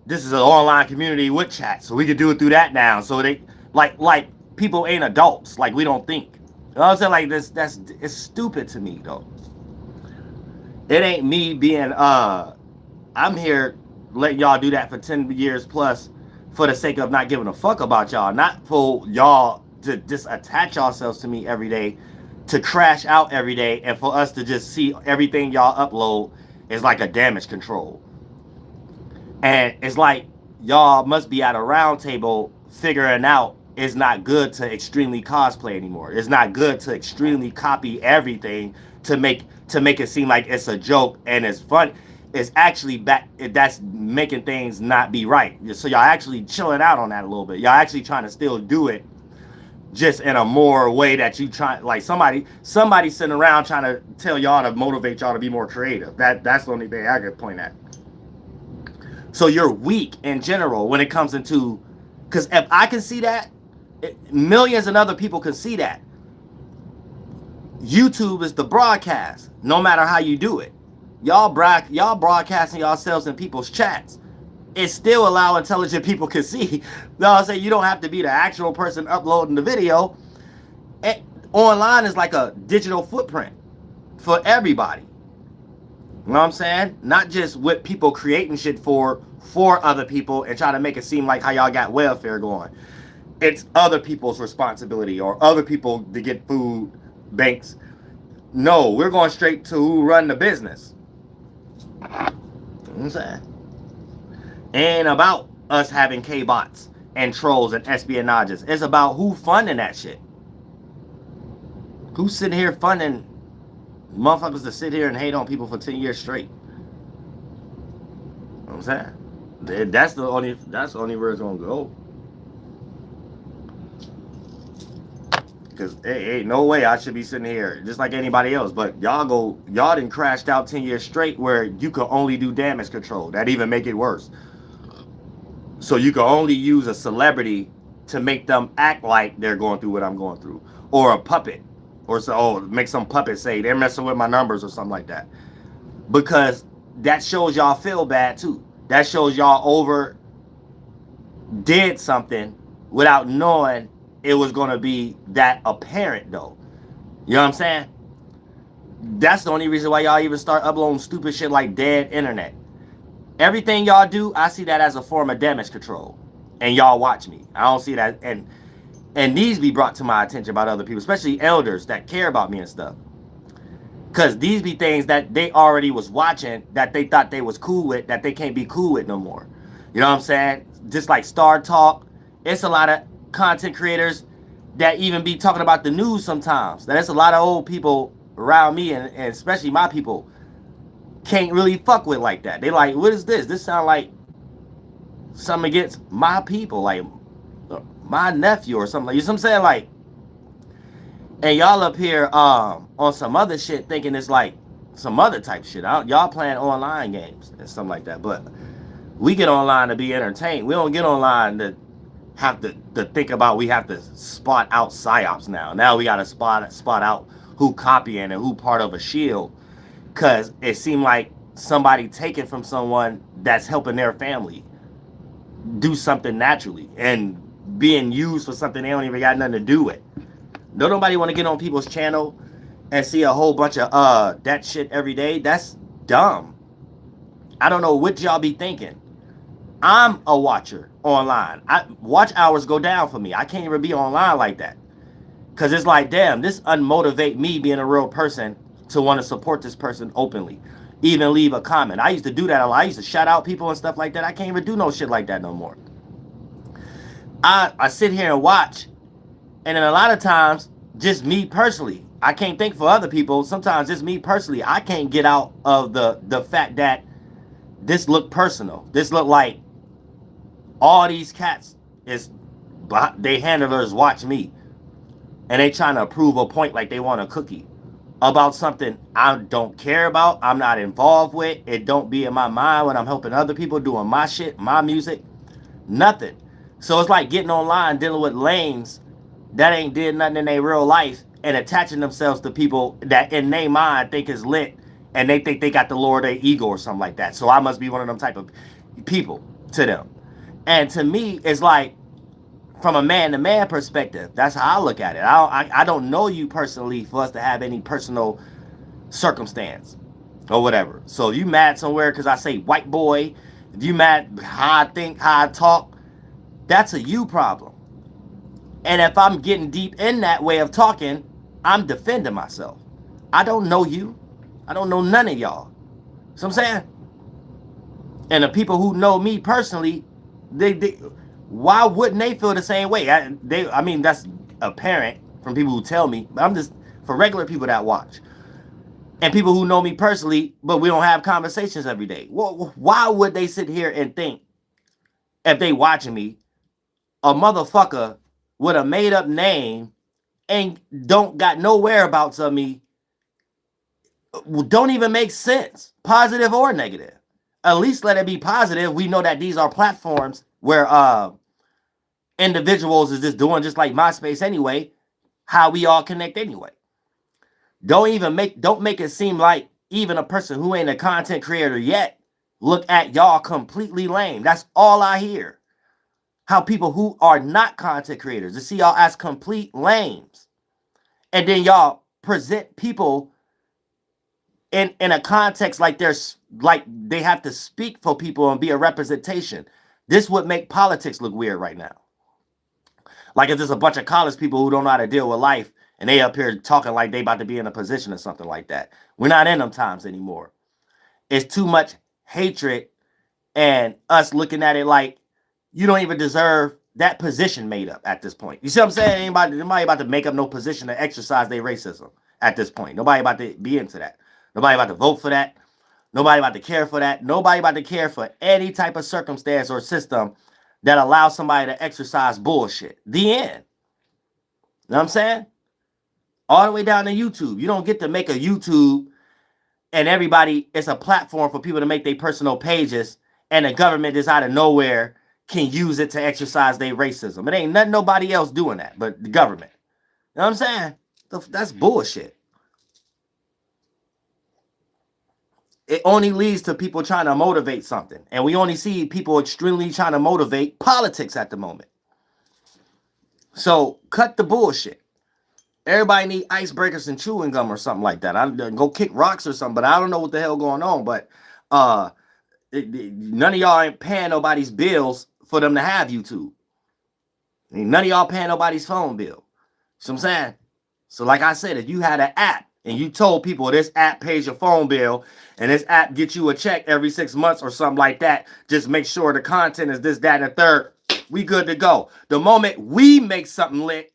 Speaker 2: this is an online community with chat, so we could do it through that now. So they, like people ain't adults. Like, we don't think. You know what I'm saying? Like, it's stupid to me, though. It ain't me being, I'm here letting y'all do that for 10 years plus for the sake of not giving a fuck about y'all. Not for y'all to just attach yourselves to me every day, to crash out every day, and for us to just see everything y'all upload is like a damage control. And it's like y'all must be at a round table figuring out it's not good to extremely cosplay anymore. It's not good to extremely copy everything to make it seem like it's a joke and it's fun. It's actually that's making things not be right. So y'all actually chilling out on that a little bit. Y'all actually trying to still do it, just in a more way that you try, like somebody sitting around trying to tell y'all to motivate y'all to be more creative. That's the only thing I could point at. So you're weak in general when it comes into, because if I can see that, millions of other people can see that. YouTube is the broadcast, no matter how you do it. Y'all broadcasting yourselves in people's chats. It still allow intelligent people can see. No, I say you don't have to be the actual person uploading the video. Online is like a digital footprint for everybody. You know what I'm saying? Not just with people creating shit for other people and try to make it seem like how y'all got welfare going. It's other people's responsibility or other people to get food banks. No, we're going straight to who run the business. You know what I'm saying? Ain't about us having K-bots and trolls and espionages. It's about who funding that shit. Who's sitting here funding motherfuckers to sit here and hate on people for 10 years straight? You know what I'm saying? That's the only where it's gonna go. Because ain't no way I should be sitting here just like anybody else. But y'all done crashed out 10 years straight where you could only do damage control. That even make it worse. So you can only use a celebrity to make them act like they're going through what I'm going through. Or a puppet. Or so make some puppet say they're messing with my numbers or something like that. Because that shows y'all feel bad too. That shows y'all did something without knowing it was going to be that apparent though. You know what I'm saying? That's the only reason why y'all even start uploading stupid shit like dead internet. Everything y'all do, I see that as a form of damage control. And y'all watch me. I don't see that. And these be brought to my attention by other people, especially elders that care about me and stuff. Because these be things that they already was watching that they thought they was cool with, that they can't be cool with no more. You know what I'm saying? Just like Star Talk. It's a lot of content creators that even be talking about the news sometimes. There's a lot of old people around me, and especially my people, can't really fuck with like that. They like, what is this? This sound like something against my people, like my nephew or something. You know what I'm saying? Like, and y'all up here on some other shit thinking it's like some other type shit. Y'all playing online games and something like that. But we get online to be entertained. We don't get online to have to think about we have to spot out psyops now. Now we got to spot out who copying and who part of a shield. Because it seemed like somebody taken from someone that's helping their family do something naturally and being used for something they don't even got nothing to do with. Don't nobody want to get on people's channel and see a whole bunch of that shit every day. That's dumb. I don't know what y'all be thinking. I'm a watcher online. Watch hours go down for me. I can't even be online like that. Because it's like, damn, this unmotivate me being a real person to want to support this person openly. Even leave a comment. I used to do that a lot. I used to shout out people and stuff like that. I can't even do no shit like that no more. I sit here and watch. And then a lot of times, just me personally, I can't think for other people. Sometimes just me personally, I can't get out of the fact that this look personal. This look like all these cats they handlers watch me. And they trying to prove a point like they want a cookie about something I don't care about. I'm not involved with. It don't be in my mind when I'm helping other people doing my shit, my music, nothing. So it's like getting online, dealing with lames that ain't did nothing in their real life and attaching themselves to people that in their mind think is lit and they think they got the lower their ego or something like that. So I must be one of them type of people to them. And to me, it's like, from a man-to-man perspective, that's how I look at it. I don't know you personally for us to have any personal circumstance or whatever. So you mad somewhere because I say white boy, if you mad how I think, how I talk, that's a you problem. And if I'm getting deep in that way of talking, I'm defending myself. I don't know you. I don't know none of y'all. So I'm saying? And the people who know me personally, they why wouldn't they feel the same way? I mean, that's apparent from people who tell me. But I'm just, for regular people that watch. And people who know me personally, but we don't have conversations every day. Well, why would they sit here and think, if they watching me, a motherfucker with a made up name and don't got no whereabouts of me, don't even make sense, positive or negative. At least let it be positive. We know that these are platforms where individuals is just doing just like MySpace anyway, how we all connect anyway. Don't make it seem like even a person who ain't a content creator yet look at y'all completely lame. That's all I hear. How people who are not content creators to see y'all as complete lames. And then y'all present people in a context like there's like they have to speak for people and be a representation. This would make politics look weird right now. Like if there's a bunch of college people who don't know how to deal with life and they up here talking like they about to be in a position or something like that. We're not in them times anymore. It's too much hatred and us looking at it like you don't even deserve that position made up at this point. You see what I'm saying? Nobody about to make up no position to exercise their racism at this point. Nobody about to be into that. Nobody about to vote for that. Nobody about to care for that. Nobody about to care for any type of circumstance or system that allows somebody to exercise bullshit. The end. You know what I'm saying? All the way down to YouTube. You don't get to make a YouTube and everybody, it's a platform for people to make their personal pages and the government just out of nowhere can use it to exercise their racism. It ain't nothing nobody else doing that but the government. You know what I'm saying? That's bullshit. It only leads to people trying to motivate something. And we only see people extremely trying to motivate politics at the moment. So cut the bullshit. Everybody need icebreakers and chewing gum or something like that. I go kick rocks or something, but I don't know what the hell going on. But none of y'all ain't paying nobody's bills for them to have YouTube. None of y'all paying nobody's phone bill. So I'm saying, so like I said, if you had an app and you told people this app pays your phone bill and this app gets you a check every 6 months or something like that, just make sure the content is this, that, and the third, we good to go. The moment we make something lit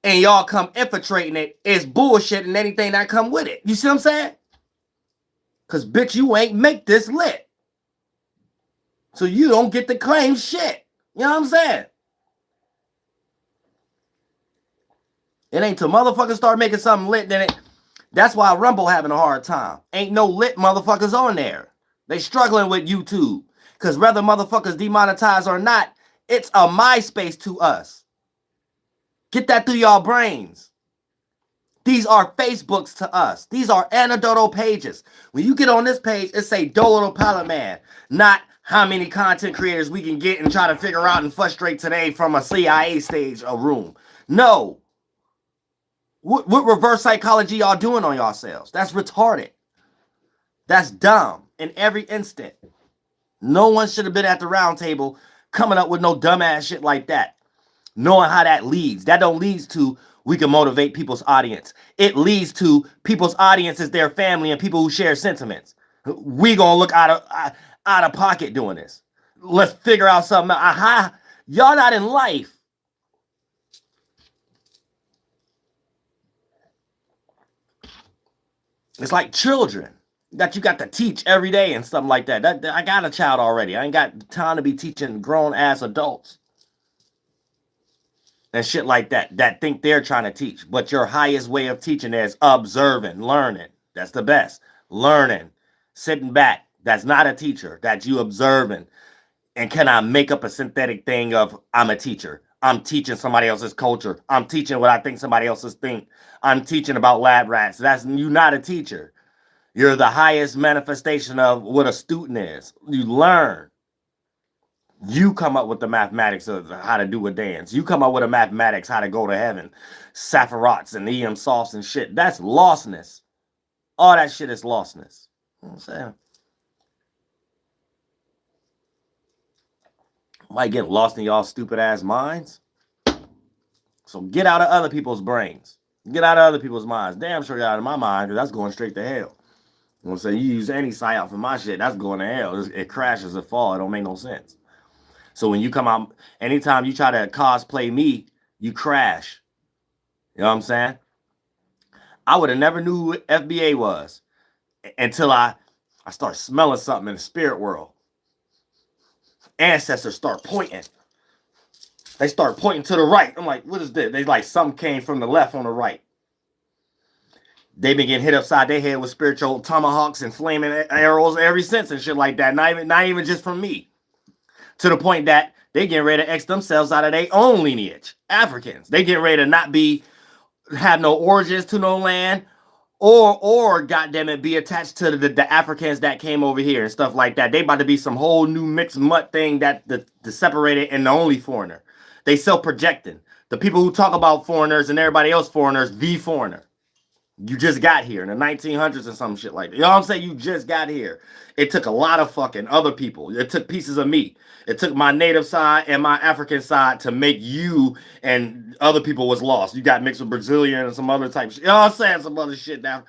Speaker 2: and y'all come infiltrating it, it's bullshit and anything that come with it. You see what I'm saying? Because, bitch, you ain't make this lit. So you don't get to claim shit. You know what I'm saying? It ain't till motherfuckers start making something lit, then it... That's why Rumble having a hard time. Ain't no lit motherfuckers on there. They struggling with YouTube. Because whether motherfuckers demonetize or not, it's a MySpace to us. Get that through y'all brains. These are Facebooks to us. These are anecdotal pages. When you get on this page, it say DoelowDaPilotman, not how many content creators we can get and try to figure out and frustrate today from a CIA stage or room. No. What reverse psychology y'all doing on yourselves? That's retarded. That's dumb in every instant. No one should have been at the round table coming up with no dumbass shit like that. Knowing how that leads. That don't lead to we can motivate people's audience. It leads to people's audience is their family and people who share sentiments. We gonna look out of pocket doing this. Let's figure out something. Aha, y'all not in life. It's like children that you got to teach every day and something like that. I got a child already. I ain't got time to be teaching grown-ass adults and shit like that that think they're trying to teach. But your highest way of teaching is observing, learning. That's the best. Learning, sitting back. That's not a teacher. That's you observing. And can I make up a synthetic thing of I'm a teacher? I'm teaching somebody else's culture. I'm teaching what I think somebody else's think. I'm teaching about lab rats. That's you not a teacher. You're the highest manifestation of what a student is. You learn. You come up with the mathematics of how to do a dance. You come up with a mathematics how to go to heaven. Safarats and EM softs and shit. That's lostness. All that shit is lostness. You know what I'm saying? Might get lost in y'all stupid ass minds. So get out of other people's brains. Get out of other people's minds. Damn sure get out of my mind because that's going straight to hell. You know what I'm saying? You use any psyop for my shit, that's going to hell. It crashes or fall. It don't make no sense. So when you come out, anytime you try to cosplay me, you crash. You know what I'm saying? I would have never knew who FBA was until I start smelling something in the spirit world. Ancestors start pointing. They start pointing to the right. I'm like, what is this? They like something came from the left on the right. They've been getting hit upside their head with spiritual tomahawks and flaming arrows ever since and shit like that. Not even just from me. To the point that they getting ready to X themselves out of their own lineage. Africans. They getting ready to have no origins to no land. Or goddamn it, be attached to the Africans that came over here and stuff like that. They about to be some whole new mixed mutt thing that the separated and the only foreigner. They self-projecting. The people who talk about foreigners and everybody else foreigners, the foreigner. You just got here in the 1900s and some shit like that. You know what I'm saying? You just got here. It took a lot of fucking other people. It took pieces of me. It took my native side and my African side to make you, and other people was lost. You got mixed with Brazilian and some other type shit. You know what I'm saying? Some other shit now.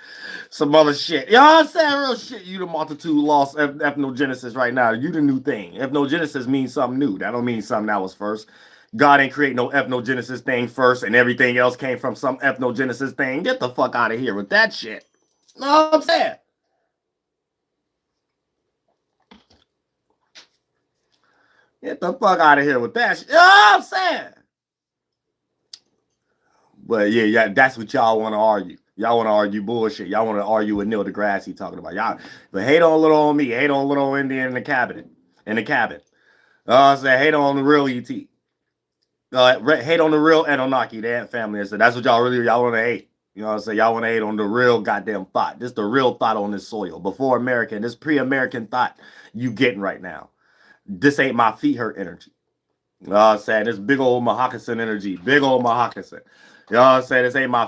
Speaker 2: Some other shit. You know what I'm saying? Real shit. You the multitude lost ethnogenesis right now. You the new thing. Ethnogenesis means something new. That don't mean something that was first. God ain't create no ethnogenesis thing first and everything else came from some ethnogenesis thing. Get the fuck out of here with that shit. You know what I'm saying? Get the fuck out of here with that shit. You know what I'm saying? But yeah, that's what y'all want to argue. Y'all want to argue bullshit. Y'all want to argue with Neil deGrasse talking about y'all. But hate on little old me. Hate on little old Indian in the cabinet. In the cabin. I say hate on the real ET. Hate on the real Anunnaki, the ant family. So that's what y'all want to hate. You know what I'm saying? Y'all want to hate on the real goddamn thought. This the real thought on this soil. Before American, this pre-American thought you getting right now. This ain't my feet hurt energy. You know what I'm saying? This big old Mahakasan energy. Big old Mahakasan. You know what I'm saying? This ain't my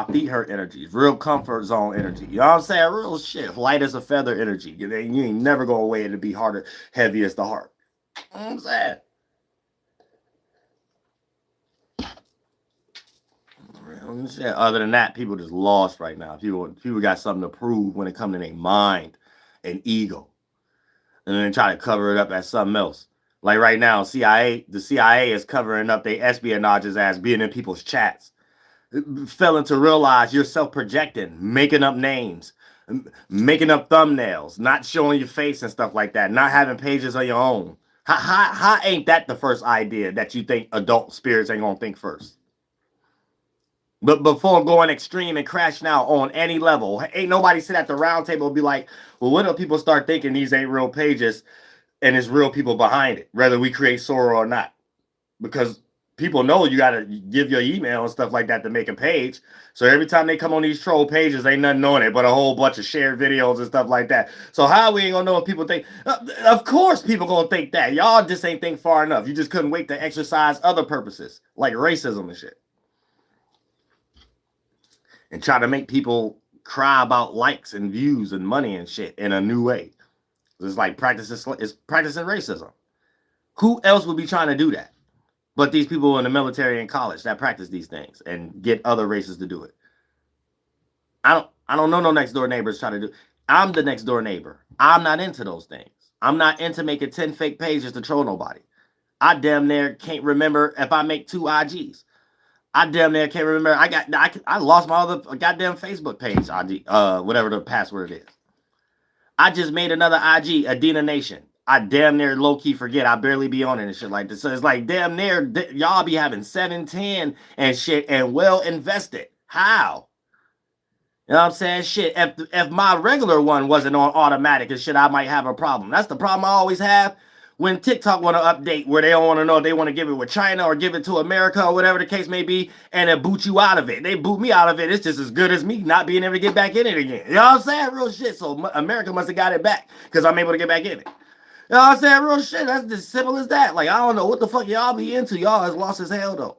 Speaker 2: feet hurt energy. It's real comfort zone energy. You know what I'm saying? Real shit. Light as a feather energy. You ain't never going to weigh it to be harder, heavy as the heart. You know what I'm saying? Other than that, people just lost right now. People got something to prove when it comes to their mind and ego, and then try to cover it up as something else. Like right now, the CIA is covering up their espionages as being in people's chats. Failing to realize you're self-projecting, making up names, making up thumbnails, not showing your face and stuff like that, not having pages of your own. How ain't that the first idea that you think adult spirits ain't gonna think first? But before going extreme and crashing out on any level, ain't nobody sit at the round table and be like, well, what if people start thinking these ain't real pages and it's real people behind it, whether we create Sora or not? Because people know you got to give your email and stuff like that to make a page. So every time they come on these troll pages, ain't nothing on it but a whole bunch of shared videos and stuff like that. So how we ain't going to know if people think? Of course people going to think that. Y'all just ain't think far enough. You just couldn't wait to exercise other purposes like racism and shit. And try to make people cry about likes and views and money and shit in a new way. It's like practicing racism. Who else would be trying to do that? But these people in the military and college that practice these things and get other races to do it. I don't know no next door neighbors trying to do. I'm the next door neighbor. I'm not into those things. I'm not into making 10 fake pages to troll nobody. I damn near can't remember if I make 2 IGs. I damn near can't remember. I lost my other goddamn Facebook page, IG, whatever the password is. I just made another IG, Adina Nation. I damn near low-key forget. I barely be on it and shit like this. So it's like damn near y'all be having 710 and shit and well invested. How? You know what I'm saying? Shit, if my regular one wasn't on automatic and shit, I might have a problem. That's the problem I always have. When TikTok want to update where they don't want to know if they want to give it with China or give it to America or whatever the case may be, and it boot you out of it. They boot me out of it. It's just as good as me not being able to get back in it again. You know what I'm saying? Real shit. So America must have got it back because I'm able to get back in it. You know what I'm saying? Real shit. That's as simple as that. Like, I don't know what the fuck y'all be into. Y'all is lost as hell, though.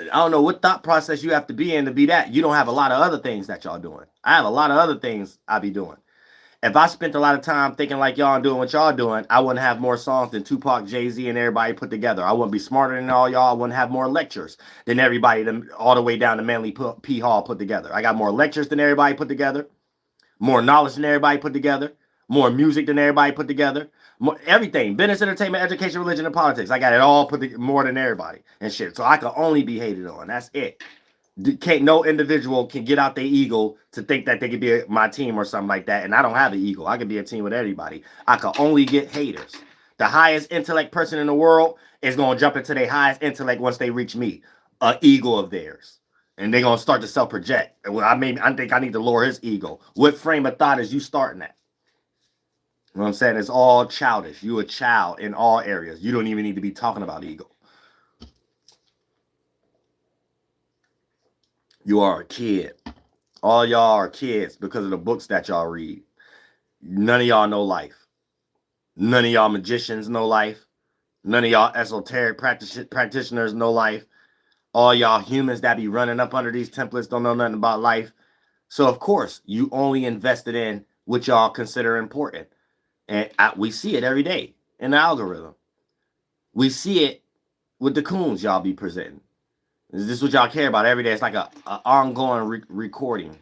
Speaker 2: I don't know what thought process you have to be in to be that. You don't have a lot of other things that y'all doing. I have a lot of other things I be doing. If I spent a lot of time thinking like y'all doing what y'all doing, I wouldn't have more songs than Tupac, Jay-Z, and everybody put together. I wouldn't be smarter than all y'all. I wouldn't have more lectures than everybody all the way down to Manly P. Hall put together. I got more lectures than everybody put together, more knowledge than everybody put together, more music than everybody put together, more everything. Business, entertainment, education, religion, and politics. I got it all put together more than everybody and shit. So I can only be hated on. That's it. No individual can get out their ego to think that they could be my team or something like that. And I don't have an ego. I could be a team with everybody. I can only get haters. The highest intellect person in the world is going to jump into their highest intellect once they reach me, an ego of theirs. And they're going to start to self-project. Well, I think I need to lower his ego. What frame of thought is you starting at? You know what I'm saying? It's all childish. You a child in all areas. You don't even need to be talking about ego. You are a kid. All y'all are kids because of the books that y'all read. None of y'all know life. None of y'all magicians know life. None of y'all esoteric practitioners know life. All y'all humans that be running up under these templates don't know nothing about life. So, of course, you only invested in what y'all consider important. And we see it every day in the algorithm. We see it with the coons y'all be presenting. This is what y'all care about every day. It's like a ongoing recording.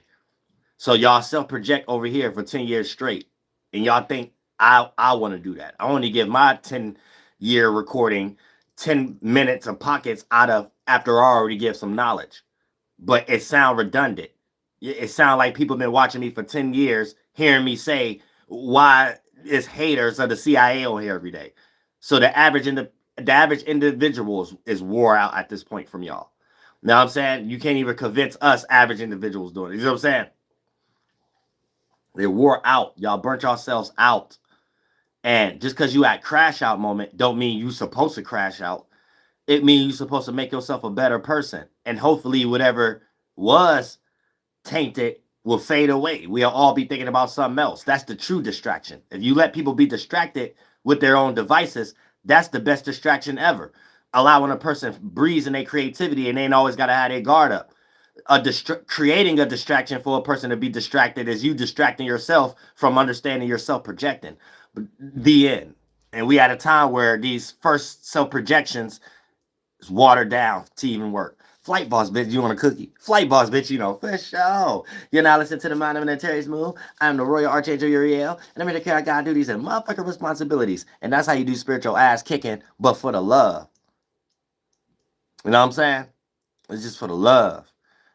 Speaker 2: So y'all self-project over here for 10 years straight. And y'all think I want to do that. I only give my 10-year recording 10 minutes of pockets out of after I already give some knowledge. But it sound redundant. It sound like people been watching me for 10 years, hearing me say why is haters of the CIA on here every day. So the average individual is wore out at this point from y'all. Now I'm saying you can't even convince us average individuals doing it. You know what I'm saying? They wore out. Y'all burnt yourselves out. And just because you at crash out moment don't mean you supposed to crash out. It means you're supposed to make yourself a better person. And hopefully whatever was tainted will fade away. We'll all be thinking about something else. That's the true distraction. If you let people be distracted with their own devices, that's the best distraction ever. Allowing a person breeze in their creativity and they ain't always got to have their guard up. Creating a distraction for a person to be distracted is you distracting yourself from understanding yourself projecting. The end. And we at a time where these first self-projections is watered down to even work. Flight boss, bitch, you want a cookie? Flight boss, bitch, you know, for sure. You're now listening to the Mind of an Antares Move. I'm the Royal Archangel Uriel, and I'm here to carry out God duties and motherfucking responsibilities. And that's how you do spiritual ass kicking, but for the love. You know what I'm saying? It's just for the love.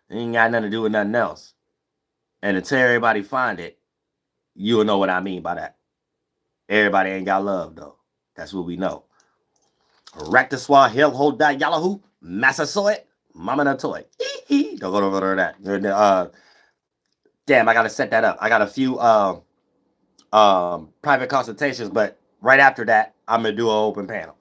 Speaker 2: It ain't got nothing to do with nothing else. And until everybody find it, you'll know what I mean by that. Everybody ain't got love, though. That's what we know. Raktaswa, HAЄL'HO, YAHLAHUÈ, Massasoit, Mama na toy. Don't go over that. Damn, I gotta set that up. I got a few private consultations, but right after that, I'm gonna do an open panel.